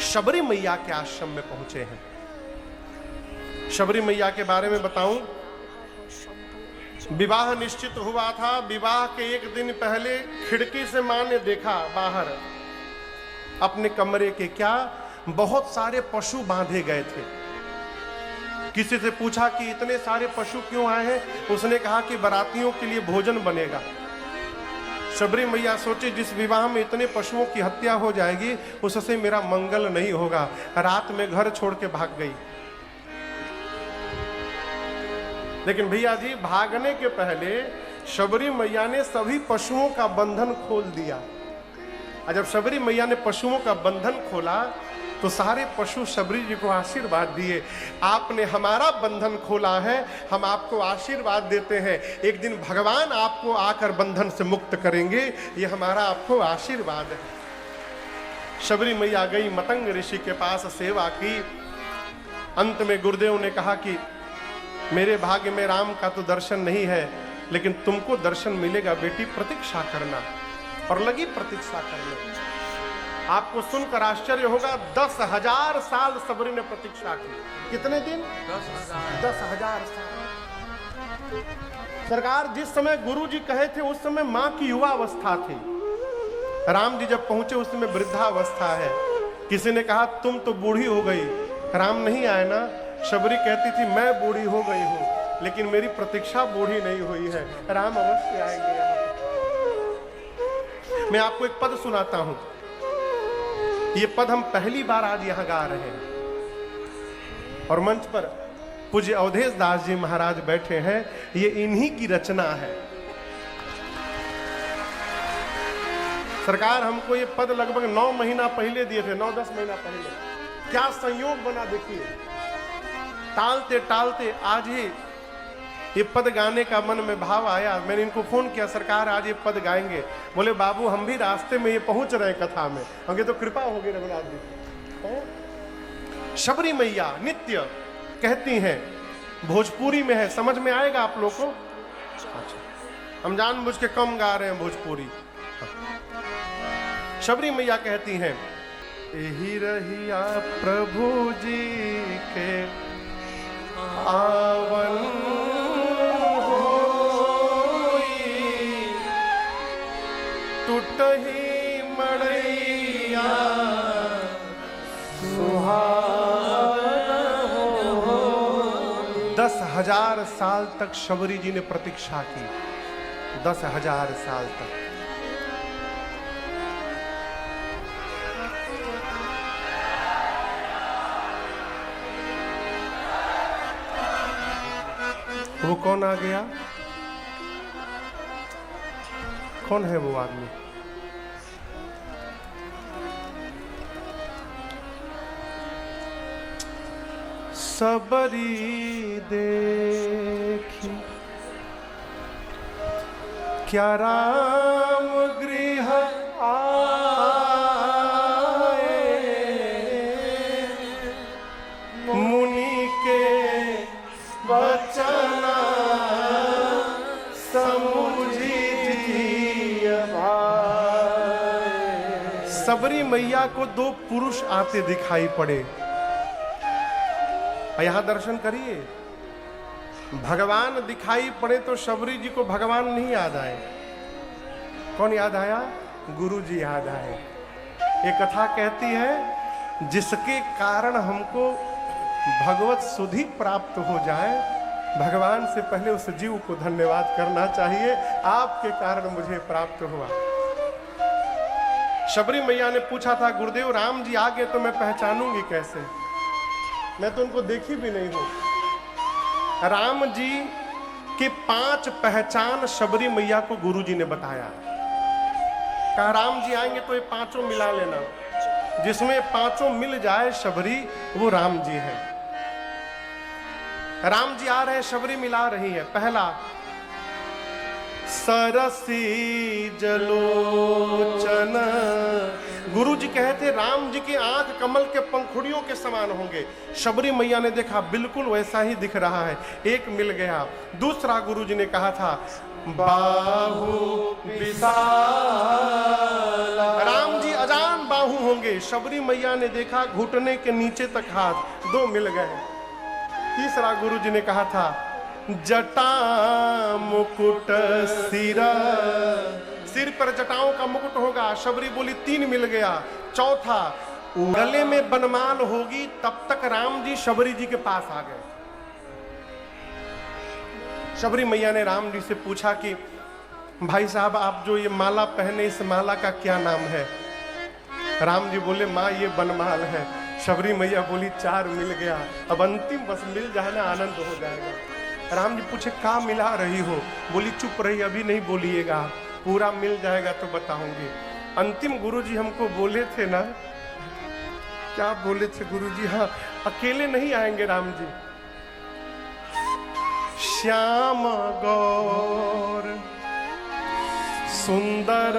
शबरी मैया के आश्रम में पहुंचे हैं। शबरी मैया के बारे में बताऊं, विवाह निश्चित हुआ था। विवाह के एक दिन पहले खिड़की से मां ने देखा बाहर अपने कमरे के, क्या बहुत सारे पशु बांधे गए थे। किसी से पूछा कि इतने सारे पशु क्यों आए हैं? उसने कहा कि बारातियों के लिए भोजन बनेगा। शबरी मैया सोची, जिस विवाह में इतने पशुओं की हत्या हो जाएगी, उससे मेरा मंगल नहीं होगा। रात में घर छोड़ के भाग गई। लेकिन भैया जी, भागने के पहले शबरी मैया ने सभी पशुओं का बंधन खोल दिया। और जब शबरी मैया ने पशुओं का बंधन खोला तो सारे पशु शबरी जी को आशीर्वाद दिए। आपने हमारा बंधन खोला है, हम आपको आशीर्वाद देते हैं। एक दिन भगवान आपको आकर बंधन से मुक्त करेंगे, ये हमारा आपको आशीर्वाद है। शबरी मैया गई, मतंग ऋषि के पास सेवा की। अंत में गुरुदेव ने कहा कि मेरे भाग्य में राम का तो दर्शन नहीं है, लेकिन तुमको दर्शन मिलेगा बेटी, प्रतीक्षा करना। और लगी प्रतीक्षा करने। आपको सुनकर आश्चर्य होगा, 10,000 साल शबरी ने प्रतीक्षा की। कितने दिन? 10,000 साल। सरकार, जिस समय गुरु जी कहे थे उस समय मां की युवा अवस्था थी। राम जी जब पहुंचे उस समय वृद्धावस्था है। किसी ने कहा तुम तो बूढ़ी हो गई, राम नहीं आए ना। शबरी कहती थी मैं बूढ़ी हो गई हूं, लेकिन मेरी प्रतीक्षा बूढ़ी नहीं हुई है, राम अवश्य आएंगे। मैं आपको एक पद सुनाता हूं। ये पद हम पहली बार आज यहां गा रहे हैं, और मंच पर पूज्य अवधेश दास जी महाराज बैठे हैं। ये इन्हीं की रचना है। सरकार हमको ये पद लगभग 9 महीना पहले दिए थे, 9-10 महीना पहले। क्या संयोग बना देखिए। टालते टालते आज ही ये पद गाने का मन में भाव आया। मैंने इनको फोन किया, सरकार आज ये पद गाएंगे। बोले बाबू हम भी रास्ते में ये पहुंच रहे कथा में, हमें तो कृपा होगी रघुनाथ जी। शबरी मैया नित्य कहती हैं, भोजपुरी में है, समझ में आएगा आप लोग को। अच्छा, हम जानबूझ के कम गा रहे हैं भोजपुरी। शबरी मैया कहती हैं, यही रहिया प्रभु जी के आवन होई, टूटही मड़ैया सुहावन हो। 10,000 साल तक शबरी जी ने प्रतीक्षा की, 10,000 साल तक। वो कौन आ गया? कौन है वो आदमी? सबरी देखी क्या राम गृह आए, मुनि के बचना समुझी जिय भाई। सबरी मैया को 2 पुरुष आते दिखाई पड़े। यहां दर्शन करिए, भगवान दिखाई पड़े तो शबरी जी को भगवान नहीं याद आए। कौन याद आया? गुरु जी याद आए। ये कथा कहती है जिसके कारण हमको भगवत सुधि प्राप्त हो जाए, भगवान से पहले उस जीव को धन्यवाद करना चाहिए, आपके कारण मुझे प्राप्त हुआ। शबरी मैया ने पूछा था, गुरुदेव राम जी आ गए तो मैं पहचानूंगी कैसे? मैं तो उनको देखी भी नहीं हूं। राम जी के 5 पहचान शबरी मैया को गुरु जी ने बताया। कहा राम जी आएंगे तो ये 5 मिला लेना, जिसमें 5 मिल जाए शबरी, वो राम जी है। राम जी आ रहे हैं, शबरी मिला रही है। पहला, सरसी जलोचन। गुरु जी कहते राम जी की आंख कमल के पंखुड़ियों के समान होंगे। शबरी मैया ने देखा बिल्कुल वैसा ही दिख रहा है, एक मिल गया। दूसरा गुरु जी ने कहा था बाहु विशाल। राम जी अजान बाहु होंगे। शबरी मैया ने देखा घुटने के नीचे तक हाथ, 2 मिल गए। तीसरा गुरु जी ने कहा था जटा मुकुट सिरा, सिर पर जटाओं का मुकुट होगा। शबरी बोली 3 मिल गया। चौथा, गले में बनमाल होगी। तब तक राम जी शबरी जी के पास आ गए। शबरी मैया ने राम जी से पूछा कि भाई साहब आप जो ये माला पहने, इस माला का क्या नाम है? राम जी बोले माँ ये बनमाल है। शबरी मैया बोली 4 मिल गया, अब अंतिम बस मिल जाए ना, आनंद हो जाएगा। राम जी पूछे क्या मिला रही हो? बोली चुप रही, अभी नहीं बोलिएगा, पूरा मिल जाएगा तो बताऊंगी। अंतिम गुरुजी हमको बोले थे ना, क्या बोले थे गुरुजी? हाँ, अकेले नहीं आएंगे राम जी, श्याम गौर सुंदर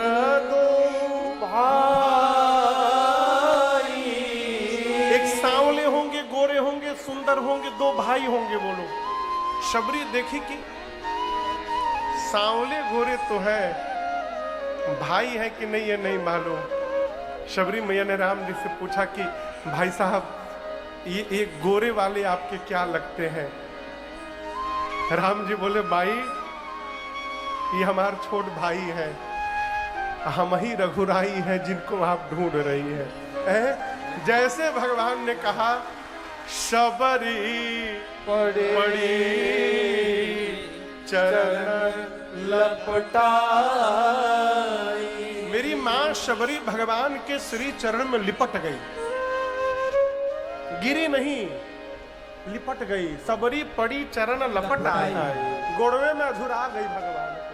2 भाई। एक सांवले होंगे, गोरे होंगे, सुंदर होंगे, 2 भाई होंगे। बोलो, शबरी देखी कि सांवले गोरे तो है, भाई है कि नहीं ये नहीं मालूम। शबरी मैया ने राम जी से पूछा कि भाई साहब ये गोरे वाले आपके क्या लगते हैं? राम जी बोले भाई ये हमारा छोट भाई है, हम ही रघुराई हैं जिनको आप ढूंढ रही हैं। जैसे भगवान ने कहा शबरी पड़ी चरण लपटाई। मेरी मां शबरी भगवान के श्री चरण में लिपट गई, गिरी नहीं, लिपट गई। सबरी पड़ी चरण लपट आई, गोड़वे में अधुरा गई भगवान को,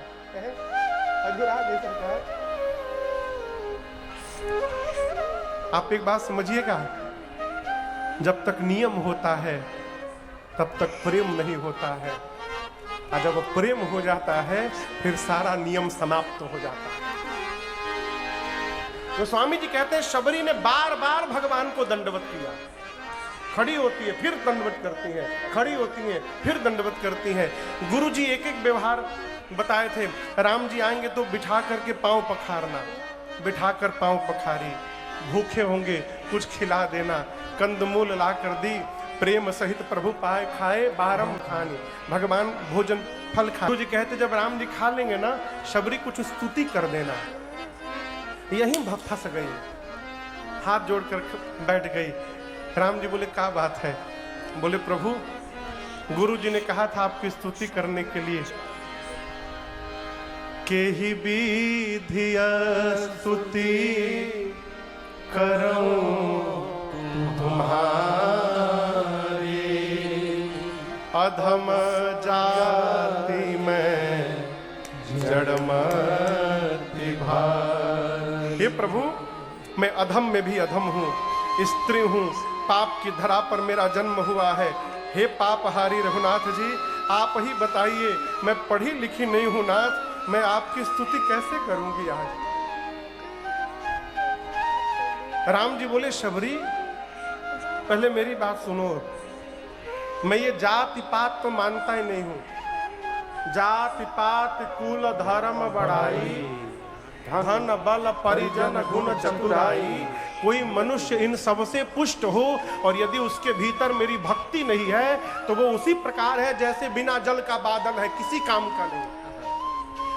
अधुरा गई सरकार। आप एक बात समझिएगा, जब तक नियम होता है तब तक प्रेम नहीं होता है, और जब प्रेम हो जाता है फिर सारा नियम समाप्त हो जाता है। तो स्वामी जी कहते हैं शबरी ने बार बार भगवान को दंडवत किया। खड़ी होती है फिर दंडवत करती है, खड़ी होती है फिर दंडवत करती हैं। गुरु जी एक एक व्यवहार बताए थे। राम जी आएंगे तो बिठा करके पांव पखारना, बिठाकर पांव पखारी। भूखे होंगे कुछ खिला देना, कंदमूल ला कर दी, प्रेम सहित प्रभु पाए खाए बारम खानी। भगवान भोजन फल खा। गुरु जी कहते जब राम जी खा लेंगे ना, शबरी कुछ स्तुति कर देना, यहीं फंस गई, हाथ जोड़कर बैठ गई। राम जी बोले क्या बात है? बोले प्रभु, गुरु जी ने कहा था आपकी स्तुति करने के लिए, के ही विधिया स्तुति करूं तुम्हारी, अधम जाति में जड़मति भारी। हे प्रभु, मैं अधम में भी अधम हूँ, स्त्री हूँ, पाप की धरा पर मेरा जन्म हुआ है। हे पापहारी रघुनाथ जी, आप ही बताइए, मैं पढ़ी लिखी नहीं हूँ नाथ, मैं आपकी स्तुति कैसे करूंगी आज? राम जी बोले शबरी, पहले मेरी बात सुनो, मैं ये जाति पात तो मानता ही नहीं हूं। जाति पात कुल धर्म बढ़ाई, धन बल परिजन गुण चतुराई। कोई मनुष्य इन सबसे पुष्ट हो और यदि उसके भीतर मेरी भक्ति नहीं है तो वो उसी प्रकार है जैसे बिना जल का बादल है, किसी काम का नहीं।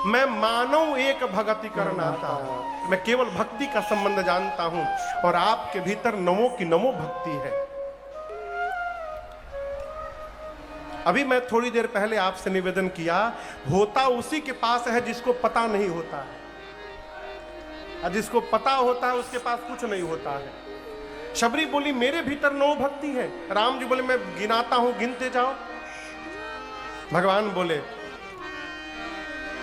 मैं मानव एक भक्ति करना आता हूं, मैं केवल भक्ति का संबंध जानता हूं और आपके भीतर नमो की नमो भक्ति है। अभी मैं थोड़ी देर पहले आपसे निवेदन किया, होता उसी के पास है जिसको पता नहीं होता है, और जिसको पता होता है उसके पास कुछ नहीं होता है। शबरी बोली मेरे भीतर नौ भक्ति है। राम जी बोले मैं गिनाता हूं, गिनते जाओ। भगवान बोले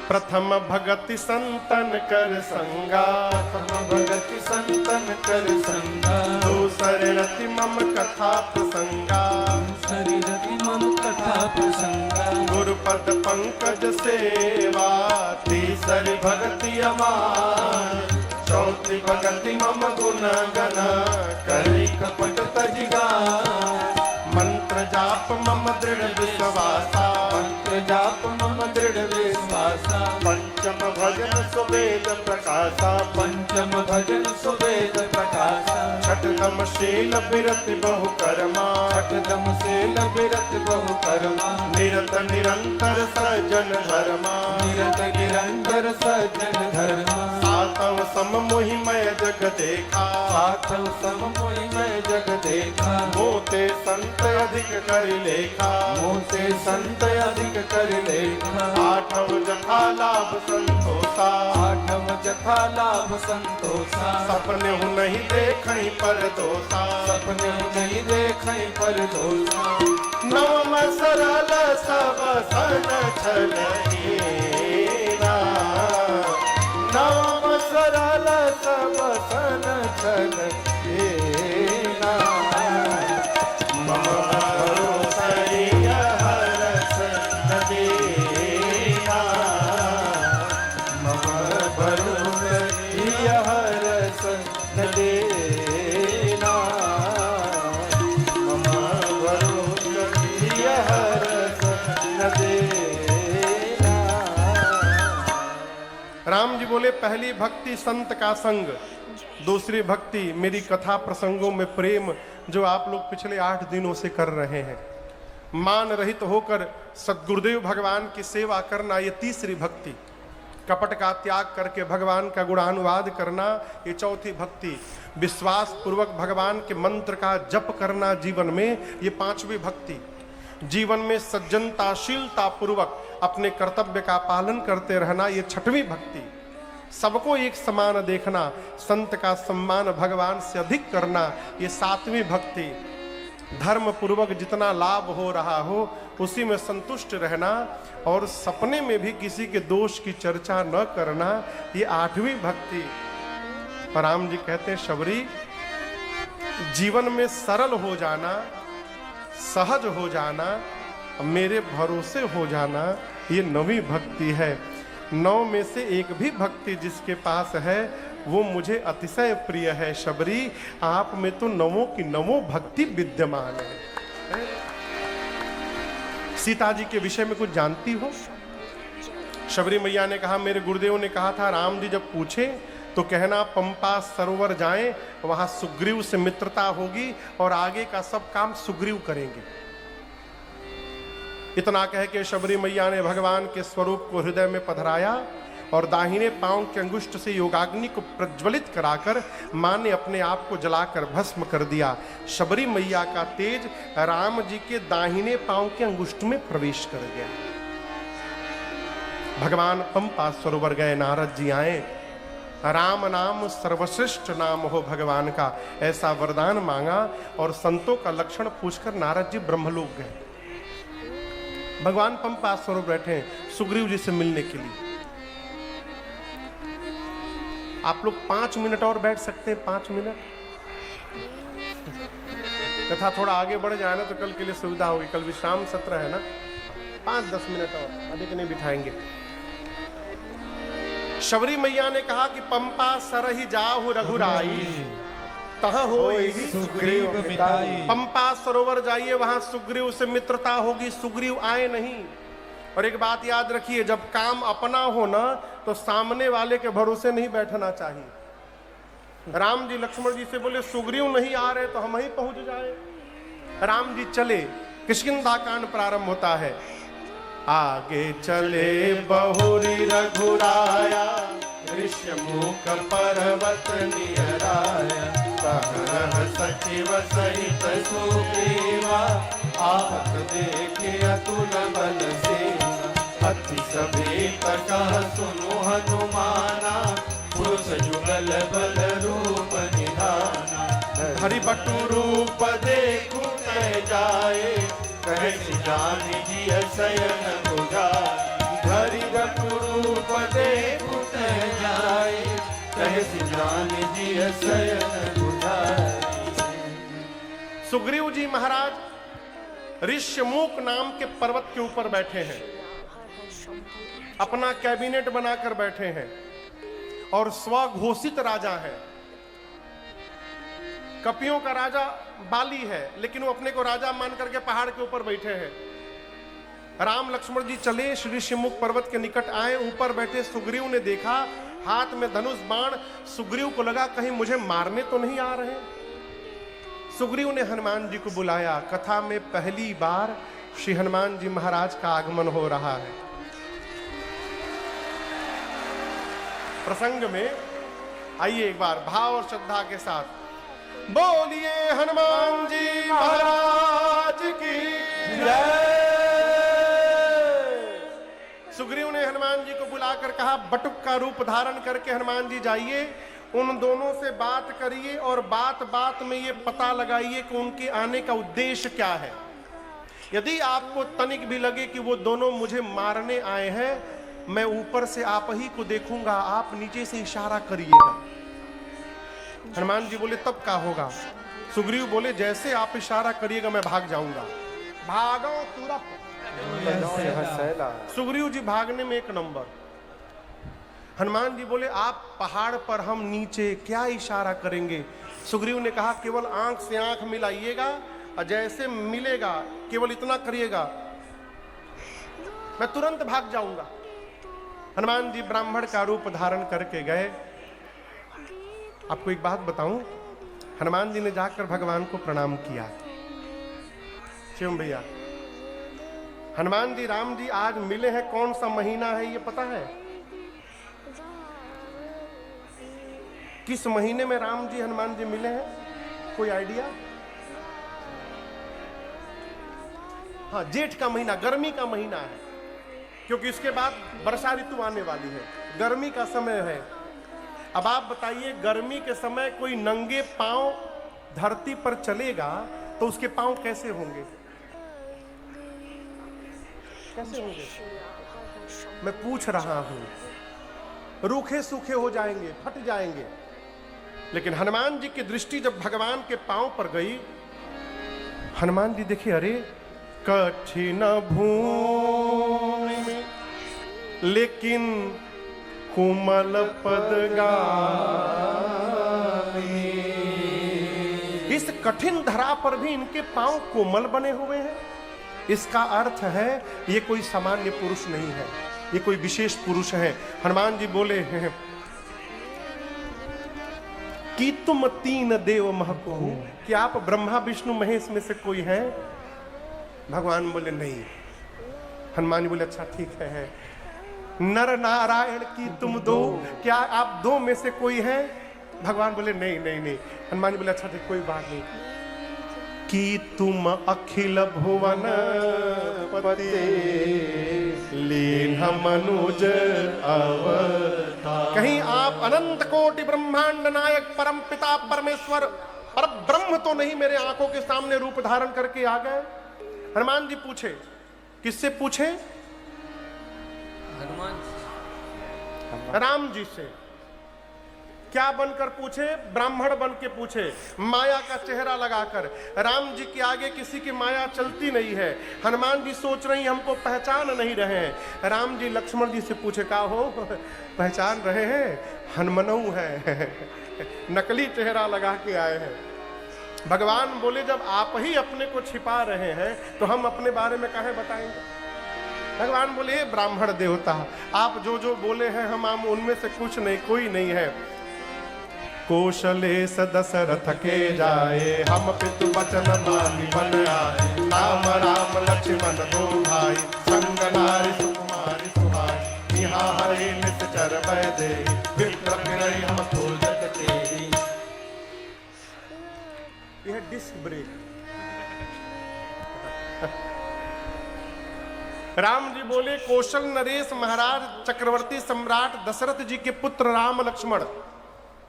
प्रथम भगति संतन कर संगा, प्रथम भगति संतन कर संगा, दूसरे रति मम कथा प्रसंगा, शरीरति मम कथा प्रसंगा, गुरुपद पंकज सेवा, तीसरी भगति अमान, चौथी भगति मम गुण गना, करी कपट तजिगा, मंत्र जाप मम दृढ़ विश्वासा, मंत्र जाप मम दृढ़ विश्वासा, पंचम भजन सुवेद प्रकाशा, पंचम भजन सुवेद प्रकाशा, छठम शील बिरति बहु कर्मा, छठदम सेल बिरत बहु कर्मा, निरत निरंतर सज्जन धर्मा, निरत निरंतर सज्जन धर्मा, सातव सम मोहिमय जग देखा, साधव सम मोहि मैं जग देखा, मोते संत अधिक कर लेखा, मोसे संत अधिक कर लेखा, आठव जथा लाभ संतोषा, आठव जथा लाभ संतोषा, सपने हूँ नहीं देखहीं पर दोषा, सपने नहीं देखे पर दोषा, नवम सरल सब सन छलहीना, नवम सरल सब सन छलहीना, मम भरोसरिया हरस न देना, मम भरोसरिया हरस न देना, मम भरोसरिया हरस न देना। राम जी बोले पहली भक्ति संत का संग, दूसरी भक्ति मेरी कथा प्रसंगों में प्रेम, जो आप लोग पिछले 8 दिनों से कर रहे हैं। मान रहित होकर सद्गुरुदेव भगवान की सेवा करना, ये तीसरी भक्ति। कपट का त्याग करके भगवान का गुणानुवाद करना, ये चौथी भक्ति। विश्वास पूर्वक भगवान के मंत्र का जप करना जीवन में, ये पांचवी भक्ति। जीवन में सज्जनताशीलता पूर्वक अपने कर्तव्य का पालन करते रहना, ये छठवीं भक्ति। सबको एक समान देखना, संत का सम्मान भगवान से अधिक करना, ये सातवीं भक्ति। धर्म पूर्वक जितना लाभ हो रहा हो उसी में संतुष्ट रहना और सपने में भी किसी के दोष की चर्चा न करना, ये आठवीं भक्ति। और राम जी कहते हैं शबरी, जीवन में सरल हो जाना, सहज हो जाना, मेरे भरोसे हो जाना, ये नवीं भक्ति है। 9 में से एक भी भक्ति जिसके पास है वो मुझे अतिशय प्रिय है। शबरी, आप में तो नवों की नवों भक्ति विद्यमान है। सीता जी के विषय में कुछ जानती हो? शबरी मैया ने कहा, मेरे गुरुदेव ने कहा था राम जी जब पूछे तो कहना पंपा सरोवर जाएं, वहां सुग्रीव से मित्रता होगी और आगे का सब काम सुग्रीव करेंगे। इतना कह के शबरी मैया ने भगवान के स्वरूप को हृदय में पधराया और दाहिने पांव के अंगुष्ठ से योगाग्नि को प्रज्वलित कराकर मां ने अपने आप को जलाकर भस्म कर दिया। शबरी मैया का तेज राम जी के दाहिने पांव के अंगुष्ठ में प्रवेश कर गया। भगवान पंपा सरोवर गए, नारद जी आए, राम नाम सर्वश्रेष्ठ नाम हो भगवान का, ऐसा वरदान मांगा और संतों का लक्षण पूछकर नारद जी ब्रह्मलोक गए। भगवान पंपा सरोवर बैठे हैं सुग्रीव जी से मिलने के लिए। आप लोग 5 मिनट और बैठ सकते हैं, 5 मिनट। कथा थोड़ा आगे बढ़ जाए ना तो कल के लिए सुविधा होगी, कल विश्राम सत्र है ना। 5-10 मिनट और, अधिक नहीं बिठाएंगे। शबरी मैया ने कहा कि पंपा सरहि जाहु रघुराई, तहाँ होई सुग्रीव मिताई। पंपा सरोवर जाइए, वहां सुग्रीव से मित्रता होगी। सुग्रीव आए नहीं। और एक बात याद रखिए, जब काम अपना हो ना तो सामने वाले के भरोसे नहीं बैठना चाहिए। राम जी लक्ष्मण जी से बोले सुग्रीव नहीं आ रहे तो हम ही पहुंच जाए। राम जी चले, किष्किंधा कांड प्रारंभ होता है। आगे चले बहुरी रघुराया, ऋष्यमुख पर्वत नियराया। सहरह सचिव सहित सुग्रीवा, आहत देखे अतुल बल सेना। अति सभेत कह सुनु हनुमाना, पुरुष जुगल बल रूप निधाना। हरि बटु रूप देखु कह जाए, कह जान जी शयन बुझाए। हरि बटु रूप देखु कह जाए, कह जान जी शयन बुझाए। सुग्रीव जी महाराज ऋष्यमुख नाम के पर्वत के ऊपर बैठे हैं, अपना कैबिनेट बनाकर बैठे हैं और स्वघोषित राजा है। कपियों का राजा बाली है, लेकिन वो अपने को राजा मान करके पहाड़ के ऊपर बैठे हैं। राम लक्ष्मण जी चले, ऋष्यमुख पर्वत के निकट आए। ऊपर बैठे सुग्रीव ने देखा, हाथ में धनुष बाण। सुग्रीव को लगा कहीं मुझे मारने तो नहीं आ रहे। सुग्रीव ने हनुमान जी को बुलाया। कथा में पहली बार श्री हनुमान जी महाराज का आगमन हो रहा है। प्रसंग में आइए एक बार भाव और श्रद्धा के साथ बोलिए हनुमान जी महाराज की जय। सुग्रीव ने हनुमान जी को बुलाकर कहा, बटुक का रूप धारण करके हनुमान जी जाइए, उन दोनों से बात करिए और बात बात में ये पता लगाइए कि उनके आने का उद्देश्य क्या है। यदि आपको तनिक भी लगे कि वो दोनों मुझे मारने आए हैं, मैं ऊपर से आप ही को देखूंगा, आप नीचे से इशारा करिएगा। हनुमान जी बोले तब क्या होगा? सुग्रीव बोले जैसे आप इशारा करिएगा मैं भाग जाऊंगा। भागो तुरंत। सुग्रीव जी भागने में एक नंबर। हनुमान जी बोले आप पहाड़ पर, हम नीचे, क्या इशारा करेंगे? सुग्रीव ने कहा केवल आंख से आंख मिलाइएगा और जैसे मिलेगा केवल इतना करिएगा, मैं तुरंत भाग जाऊंगा। हनुमान जी ब्राह्मण का रूप धारण करके गए। आपको एक बात बताऊं, हनुमान जी ने जाकर भगवान को प्रणाम किया। शिवम भैया, हनुमान जी राम जी आज मिले हैं, कौन सा महीना है ये पता है? किस महीने में राम जी हनुमान जी मिले हैं, कोई आइडिया? हाँ, जेठ का महीना, गर्मी का महीना है, क्योंकि इसके बाद वर्षा ऋतु आने वाली है, गर्मी का समय है। अब आप बताइए, गर्मी के समय कोई नंगे पांव धरती पर चलेगा तो उसके पांव कैसे होंगे? कैसे होंगे? मैं पूछ रहा हूं। रूखे सूखे हो जाएंगे, फट जाएंगे। लेकिन हनुमान जी की दृष्टि जब भगवान के पांव पर गई, हनुमान जी देखे, अरे कठिन भूमि में लेकिन कोमल पदगामी। इस कठिन धरा पर भी इनके पांव कोमल बने हुए हैं। इसका अर्थ है ये कोई सामान्य पुरुष नहीं है, ये कोई विशेष पुरुष है। हनुमान जी बोले हैं कि तुम तीन देव महको, कि आप ब्रह्मा विष्णु महेश में से कोई हैं? भगवान बोले नहीं। हनुमान जी बोले अच्छा ठीक है। नर नारायण की तुम दो, क्या आप दो में से कोई है? भगवान बोले नहीं नहीं नहीं। हनुमान जी बोले अच्छा ठीक कोई बात नहीं। कि तुम अखिल भुवन पते लीन मनुज अवतार। कहीं आप अनंत कोटि ब्रह्मांड नायक परम पिता परमेश्वर पर ब्रह्म तो नहीं मेरे आंखों के सामने रूप धारण करके आ गए? हनुमान जी पूछे, किससे पूछे? हनुमान राम जी से। क्या बनकर पूछे? ब्राह्मण बन के पूछे, माया का चेहरा लगाकर। राम जी के आगे किसी की माया चलती नहीं है। हनुमान जी सोच रही हमको पहचान नहीं रहे हैं। राम जी लक्ष्मण जी से पूछे, का हो पहचान रहे हैं? हनुमनऊ है नकली चेहरा लगा के आए हैं। भगवान बोले जब आप ही अपने को छिपा रहे हैं तो हम अपने बारे में काहे बताएंगे? भगवान बोले ब्राह्मण देवता, आप जो जो बोले हैं हम उनमें से कुछ नहीं, कोई नहीं है। कौशले दशरथ के जाए, हम पितु वचन मानि बन आए। राम राम लक्ष्मण दो भाई, संग नारी सुकुमारी सुहाई। निहा हरे निश्चर वैदे, विप्र विनय हम तो जग तेरी। यह डिस्क ब्रेक। राम जी बोले कौशल नरेश महाराज चक्रवर्ती सम्राट दशरथ जी के पुत्र राम लक्ष्मण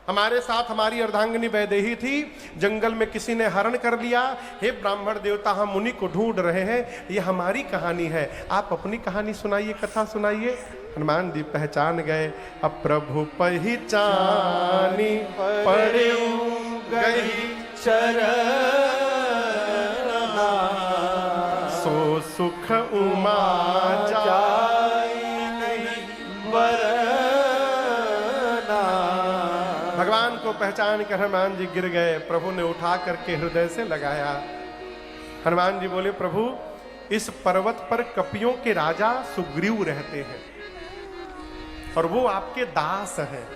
हमारे साथ, हमारी अर्धांगिनी वैदेही थी, जंगल में किसी ने हरण कर लिया। हे ब्राह्मण देवता, हम उन्हीं को ढूंढ रहे हैं। ये हमारी कहानी है, आप अपनी कहानी सुनाइए, कथा सुनाइए। हनुमान जी पहचान गए। अब प्रभु पहचानी पड़े गई शरण, सो सुख उमा जाई नहीं वरना। भगवान को पहचान कर हनुमान जी गिर गए। प्रभु ने उठा करके हृदय से लगाया। हनुमान जी बोले प्रभु, इस पर्वत पर कपियों के राजा सुग्रीव रहते हैं और वो आपके दास हैं।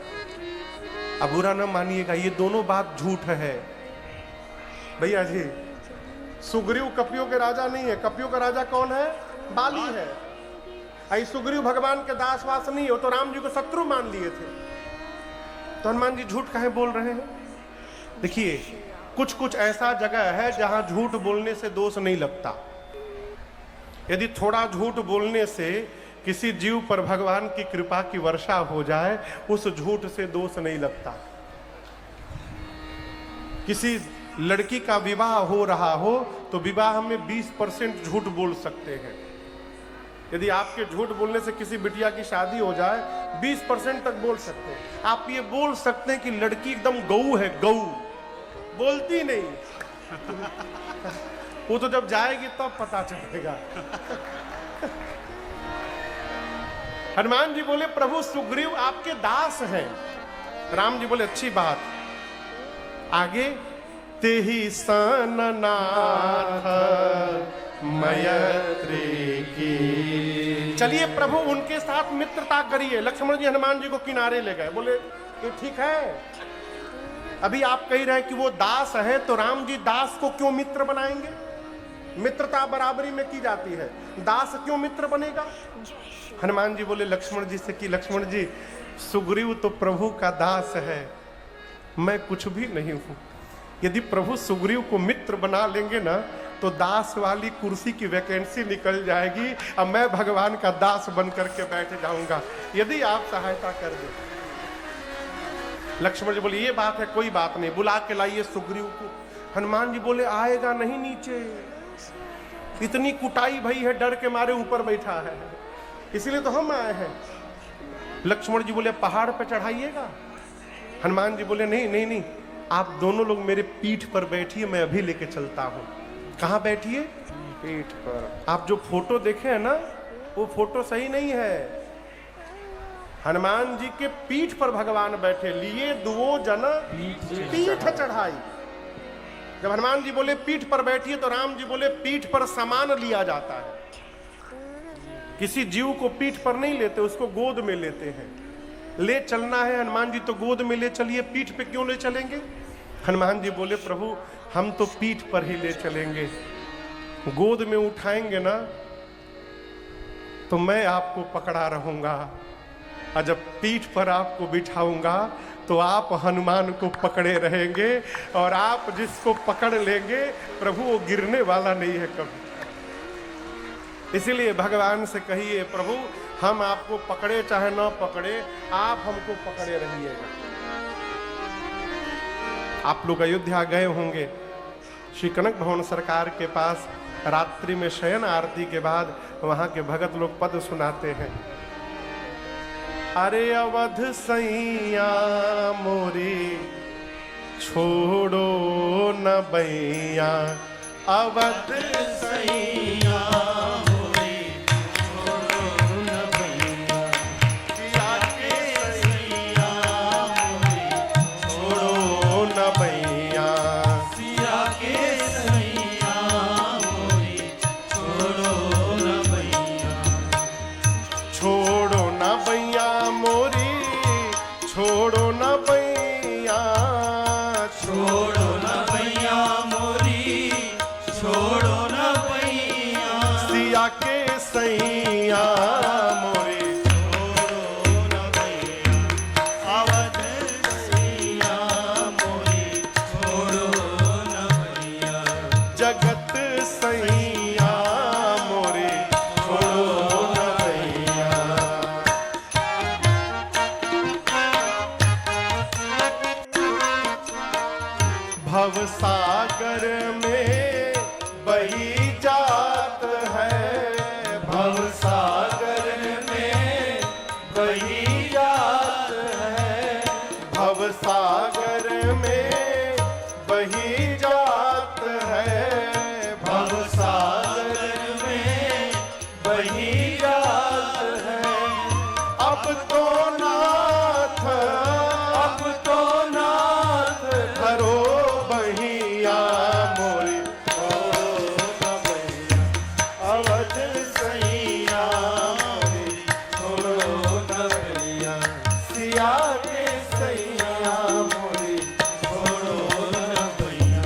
अब बुरा न मानिएगा, ये दोनों बात झूठ है भैया जी। सुग्रीव कपियों के राजा नहीं है। कपियों का राजा कौन है? बाली है। आई सुग्रीव भगवान के दास वास नहीं हो तो राम जी को शत्रु मान लिए थे। तो हनुमान जी झूठ काहे बोल रहे हैं? देखिए, कुछ कुछ ऐसा जगह है जहां झूठ बोलने से दोष नहीं लगता। यदि थोड़ा झूठ बोलने से किसी जीव पर भगवान की कृपा की वर्षा हो जाए, उस झूठ से दोष नहीं लगता। किसी लड़की का विवाह हो रहा हो तो विवाह में 20% झूठ बोल सकते हैं। यदि आपके झूठ बोलने से किसी बिटिया की शादी हो जाए, 20% तक बोल सकते हैं। आप ये बोल सकते हैं कि लड़की एकदम गऊ है, गऊ बोलती नहीं वो तो जब जाएगी तब पता चलेगा। हनुमान जी बोले प्रभु सुग्रीव आपके दास हैं। राम जी बोले अच्छी बात। आगे तेहि सन नाथ मैत्री की। चलिए प्रभु उनके साथ मित्रता करिए। लक्ष्मण जी हनुमान जी को किनारे ले गए। बोले ये ठीक है, अभी आप कह रहे हैं कि वो दास है, तो राम जी दास को क्यों मित्र बनाएंगे? मित्रता बराबरी में की जाती है, दास क्यों मित्र बनेगा? हनुमान जी बोले लक्ष्मण जी से कि लक्ष्मण जी, सुग्रीव तो प्रभु का दास है, मैं कुछ भी नहीं हूं। यदि प्रभु सुग्रीव को मित्र बना लेंगे ना तो दास वाली कुर्सी की वैकेंसी निकल जाएगी और मैं भगवान का दास बन करके बैठ जाऊंगा, यदि आप सहायता कर दे। लक्ष्मण जी बोले ये बात है, कोई बात नहीं, बुला के लाइए सुग्रीव को। हनुमान जी बोले आएगा नहीं नीचे, इतनी कुटाई भई है, डर के मारे ऊपर बैठा है, इसीलिए तो हम आए हैं। लक्ष्मण जी बोले पहाड़ पर चढ़ाइएगा। हनुमान जी बोले नहीं नहीं नहीं, आप दोनों लोग मेरे पीठ पर बैठिए, मैं अभी लेके चलता हूं। कहां बैठिए? पीठ पर। आप जो फोटो देखे हैं ना, वो फोटो सही नहीं है। हनुमान जी के पीठ पर भगवान बैठे, लिए दुओ जन पीठ चढ़ाई। जब हनुमान जी बोले पीठ पर बैठिए तो राम जी बोले पीठ पर सामान लिया जाता है। किसी जीव को पीठ पर नहीं लेते, उसको गोद में लेते हैं। ले चलना है हनुमान जी तो गोद में ले चलिए, पीठ पे क्यों ले चलेंगे? हनुमान जी बोले प्रभु हम तो पीठ पर ही ले चलेंगे, गोद में उठाएंगे ना तो मैं आपको पकड़ा रहूंगा, और जब पीठ पर आपको बिठाऊंगा तो आप हनुमान को पकड़े रहेंगे, और आप जिसको पकड़ लेंगे प्रभु वो गिरने वाला नहीं है कभी। इसीलिए भगवान से कहिए, प्रभु हम आपको पकड़े चाहे ना पकड़े, आप हमको पकड़े रहिएगा। आप लोग अयोध्या गए होंगे, श्री कनक भवन सरकार के पास रात्रि में शयन आरती के बाद वहां के भगत लोग पद सुनाते हैं। अरे अवध सैया मोरी छोड़ो न बैया, अवध सैया मोरी छोड़ो न बैया, सिया के सैया मोरी छोड़ो न बैया, सिया के सैया मोरी छोड़ो न बैया, छोड़ो न बैया मोरी, छोड़ो न बैया, छोड़ो न बैया मोरी, छोड़ो न बैया, सिया के सैया मोरी छोड़ो न बैया, अवध सैया मोरी छोड़ो न बैया, जगत सैया मोरी छोड़ो न बैया। भव सागर में बही जात है, भव सागर में बही जात है, भव सागर में बही जात है, भव सागर में बही जात है, अब तो नाथ, अब तो नाथ धरो बहिया मोरी छोड़ो न बैया, अवध सैया मोरी छोड़ो न बैया, सिया के सैया मोरी छोड़ो न बैया,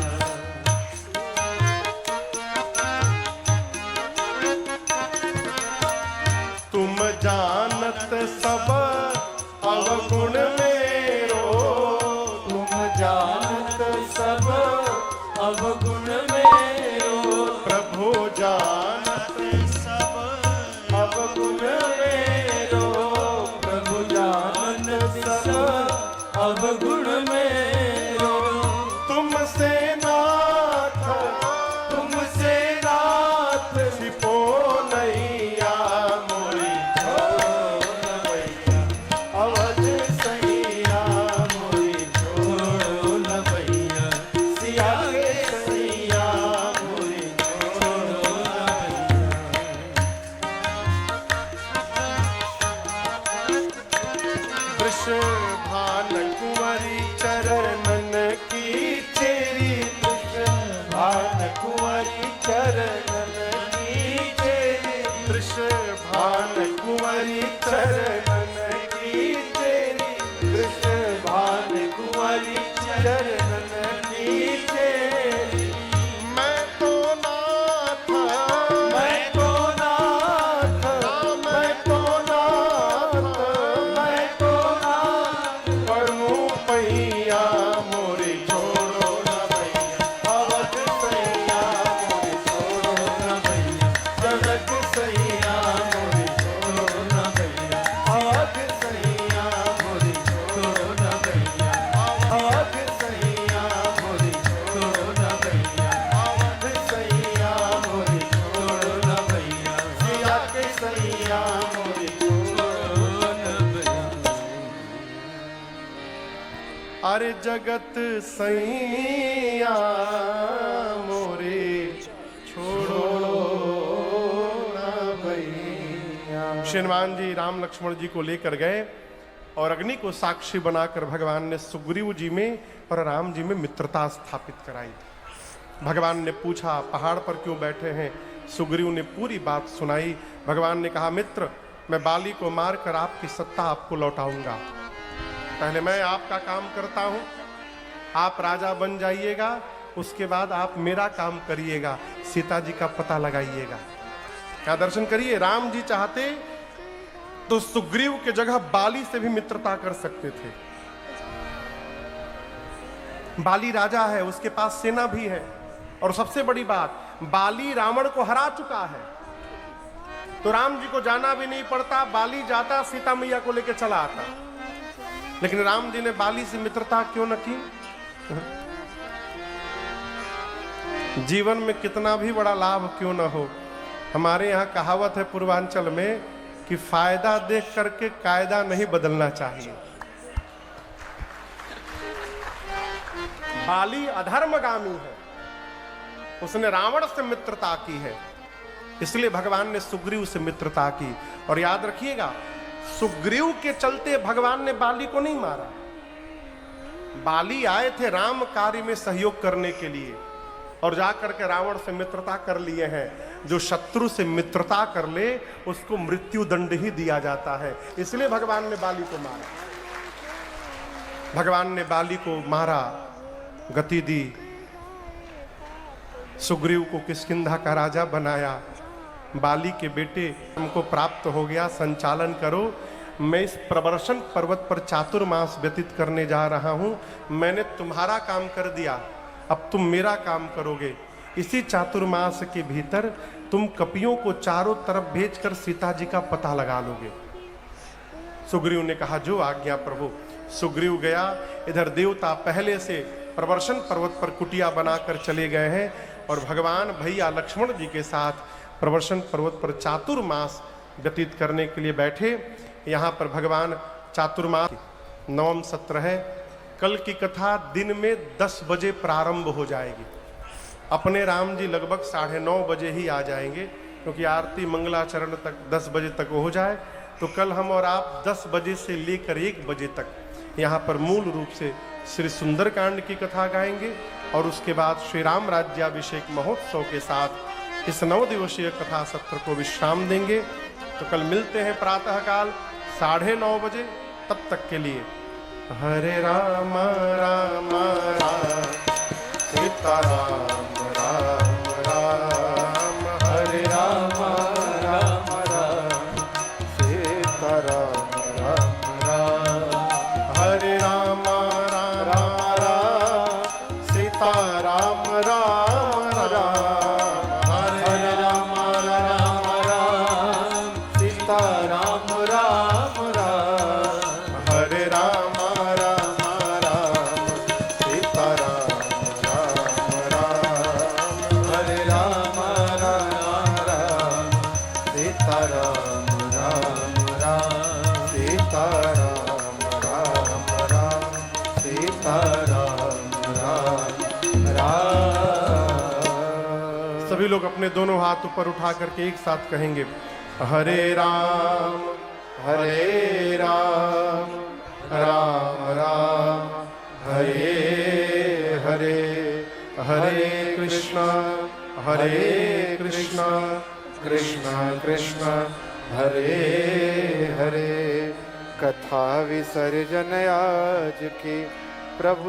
तुम जानत सब अवगुण मेरो, तुम जानत सब अवगुण मेरो, प्रभु जानत सब अवगुण मेरो, प्रभु जानत सब अवगुण मेरो, तुमसे नाथ, तुमसे नाथ छिपो नैया मोरी छोड़ो न बैया, अवध सैया मोरी छोड़ो न बैया, सिया के सैया मोरी छोड़ो न बैया, वृषभान कुंवरी चरणन की चेरी, भान कुंवरी चरणन की चेरी, वृषभान कुंवरी चरणन की चेरी, भान कुंवरी चरणन की चेरी, मैं तो नाथ, मैं तो नाथ, मैं तो नाथ, मैं तो नाथ, पढ़ूं पैया मोरी छोड़ो न बैया, अवध सैया मोरी छोड़ो न बैया, जगत सैया मोरी छोड़ो न बैया, अवध सैया मोरी छोड़ो न बैया, अवध सैया मोरी छोड़ो न बैया, अवध सैया मोरी छोड़ो न बैया, सिया के सैया मोरी छोड़ो न बैया, अरे जगत सैया मोरे छोड़ो न भैया। श्री हनुमान जी राम लक्ष्मण जी को लेकर गए और अग्नि को साक्षी बनाकर भगवान ने सुग्रीव जी में और राम जी में मित्रता स्थापित कराई। भगवान ने पूछा पहाड़ पर क्यों बैठे हैं, सुग्रीव ने पूरी बात सुनाई। भगवान ने कहा मित्र, मैं बाली को मारकर आपकी सत्ता आपको लौटाऊंगा। पहले मैं आपका काम करता हूं, आप राजा बन जाइएगा, उसके बाद आप मेरा काम करिएगा, सीता जी का पता लगाइएगा। यहाँ दर्शन करिए, राम जी चाहते तो सुग्रीव के जगह बाली से भी मित्रता कर सकते थे। बाली राजा है, उसके पास सेना भी है, और सबसे बड़ी बात, बाली रावण को हरा चुका है, तो राम जी को जाना भी नहीं पड़ता, बाली जाता सीता मैया को लेकर चला आता। लेकिन राम जी ने बाली से मित्रता क्यों न की? जीवन में कितना भी बड़ा लाभ क्यों न हो, हमारे यहाँ कहावत है पूर्वांचल में कि फायदा देख करके कायदा नहीं बदलना चाहिए। बाली अधर्मगामी है, उसने रावण से मित्रता की है, इसलिए भगवान ने सुग्रीव से मित्रता की। और याद रखिएगा, सुग्रीव के चलते भगवान ने बाली को नहीं मारा। बाली आए थे राम कार्य में सहयोग करने के लिए, और जाकर के रावण से मित्रता कर लिए हैं। जो शत्रु से मित्रता कर ले उसको मृत्यु दंड ही दिया जाता है, इसलिए भगवान ने बाली को मारा। भगवान ने बाली को मारा, गति दी, सुग्रीव को किष्किंधा का राजा बनाया। बाली के बेटे हमको प्राप्त हो गया, संचालन करो। मैं इस प्रवर्षण पर्वत पर चातुर्मास व्यतीत करने जा रहा हूं, मैंने तुम्हारा काम कर दिया, अब तुम मेरा काम करोगे। इसी चातुर्मास के भीतर तुम कपियों को चारों तरफ भेजकर सीता जी का पता लगा लोगे। सुग्रीव ने कहा, जो आज्ञा प्रभु। सुग्रीव गया, इधर देवता पहले से प्रवर्षण पर्वत पर कुटिया बनाकर चले गए हैं, और भगवान भैया लक्ष्मण जी के साथ प्रवर्षण पर्वत पर चातुर्मास व्यतीत करने के लिए बैठे। यहाँ पर भगवान चातुर्मास 9वां सत्र है। कल की कथा दिन में 10 बजे प्रारंभ हो जाएगी। अपने राम जी लगभग 9:30 बजे ही आ जाएंगे, क्योंकि आरती मंगलाचरण तक 10 बजे तक हो जाए। तो कल हम और आप 10 बजे से लेकर 1 बजे तक यहाँ पर मूल रूप से श्री सुंदरकांड की कथा गाएंगे, और उसके बाद श्री राम राज्याभिषेक महोत्सव के साथ इस 9 दिवसीय कथा सत्र को विश्राम देंगे। तो कल मिलते हैं प्रातःकाल 9:30 बजे। तब तक के लिए हरे राम राम राम सीता राम राम राम, हरे राम राम राम सीता राम राम राम, हरे राम राम राम सीता राम राम राम, हरे राम राम राम सीता राम राम राम, हरे राम सभी लोग अपने दोनों हाथ ऊपर उठा करके एक साथ कहेंगे, हरे राम राम राम हरे हरे, हरे कृष्ण कृष्ण कृष्ण हरे हरे। कथा विसर्जन आज की प्रभु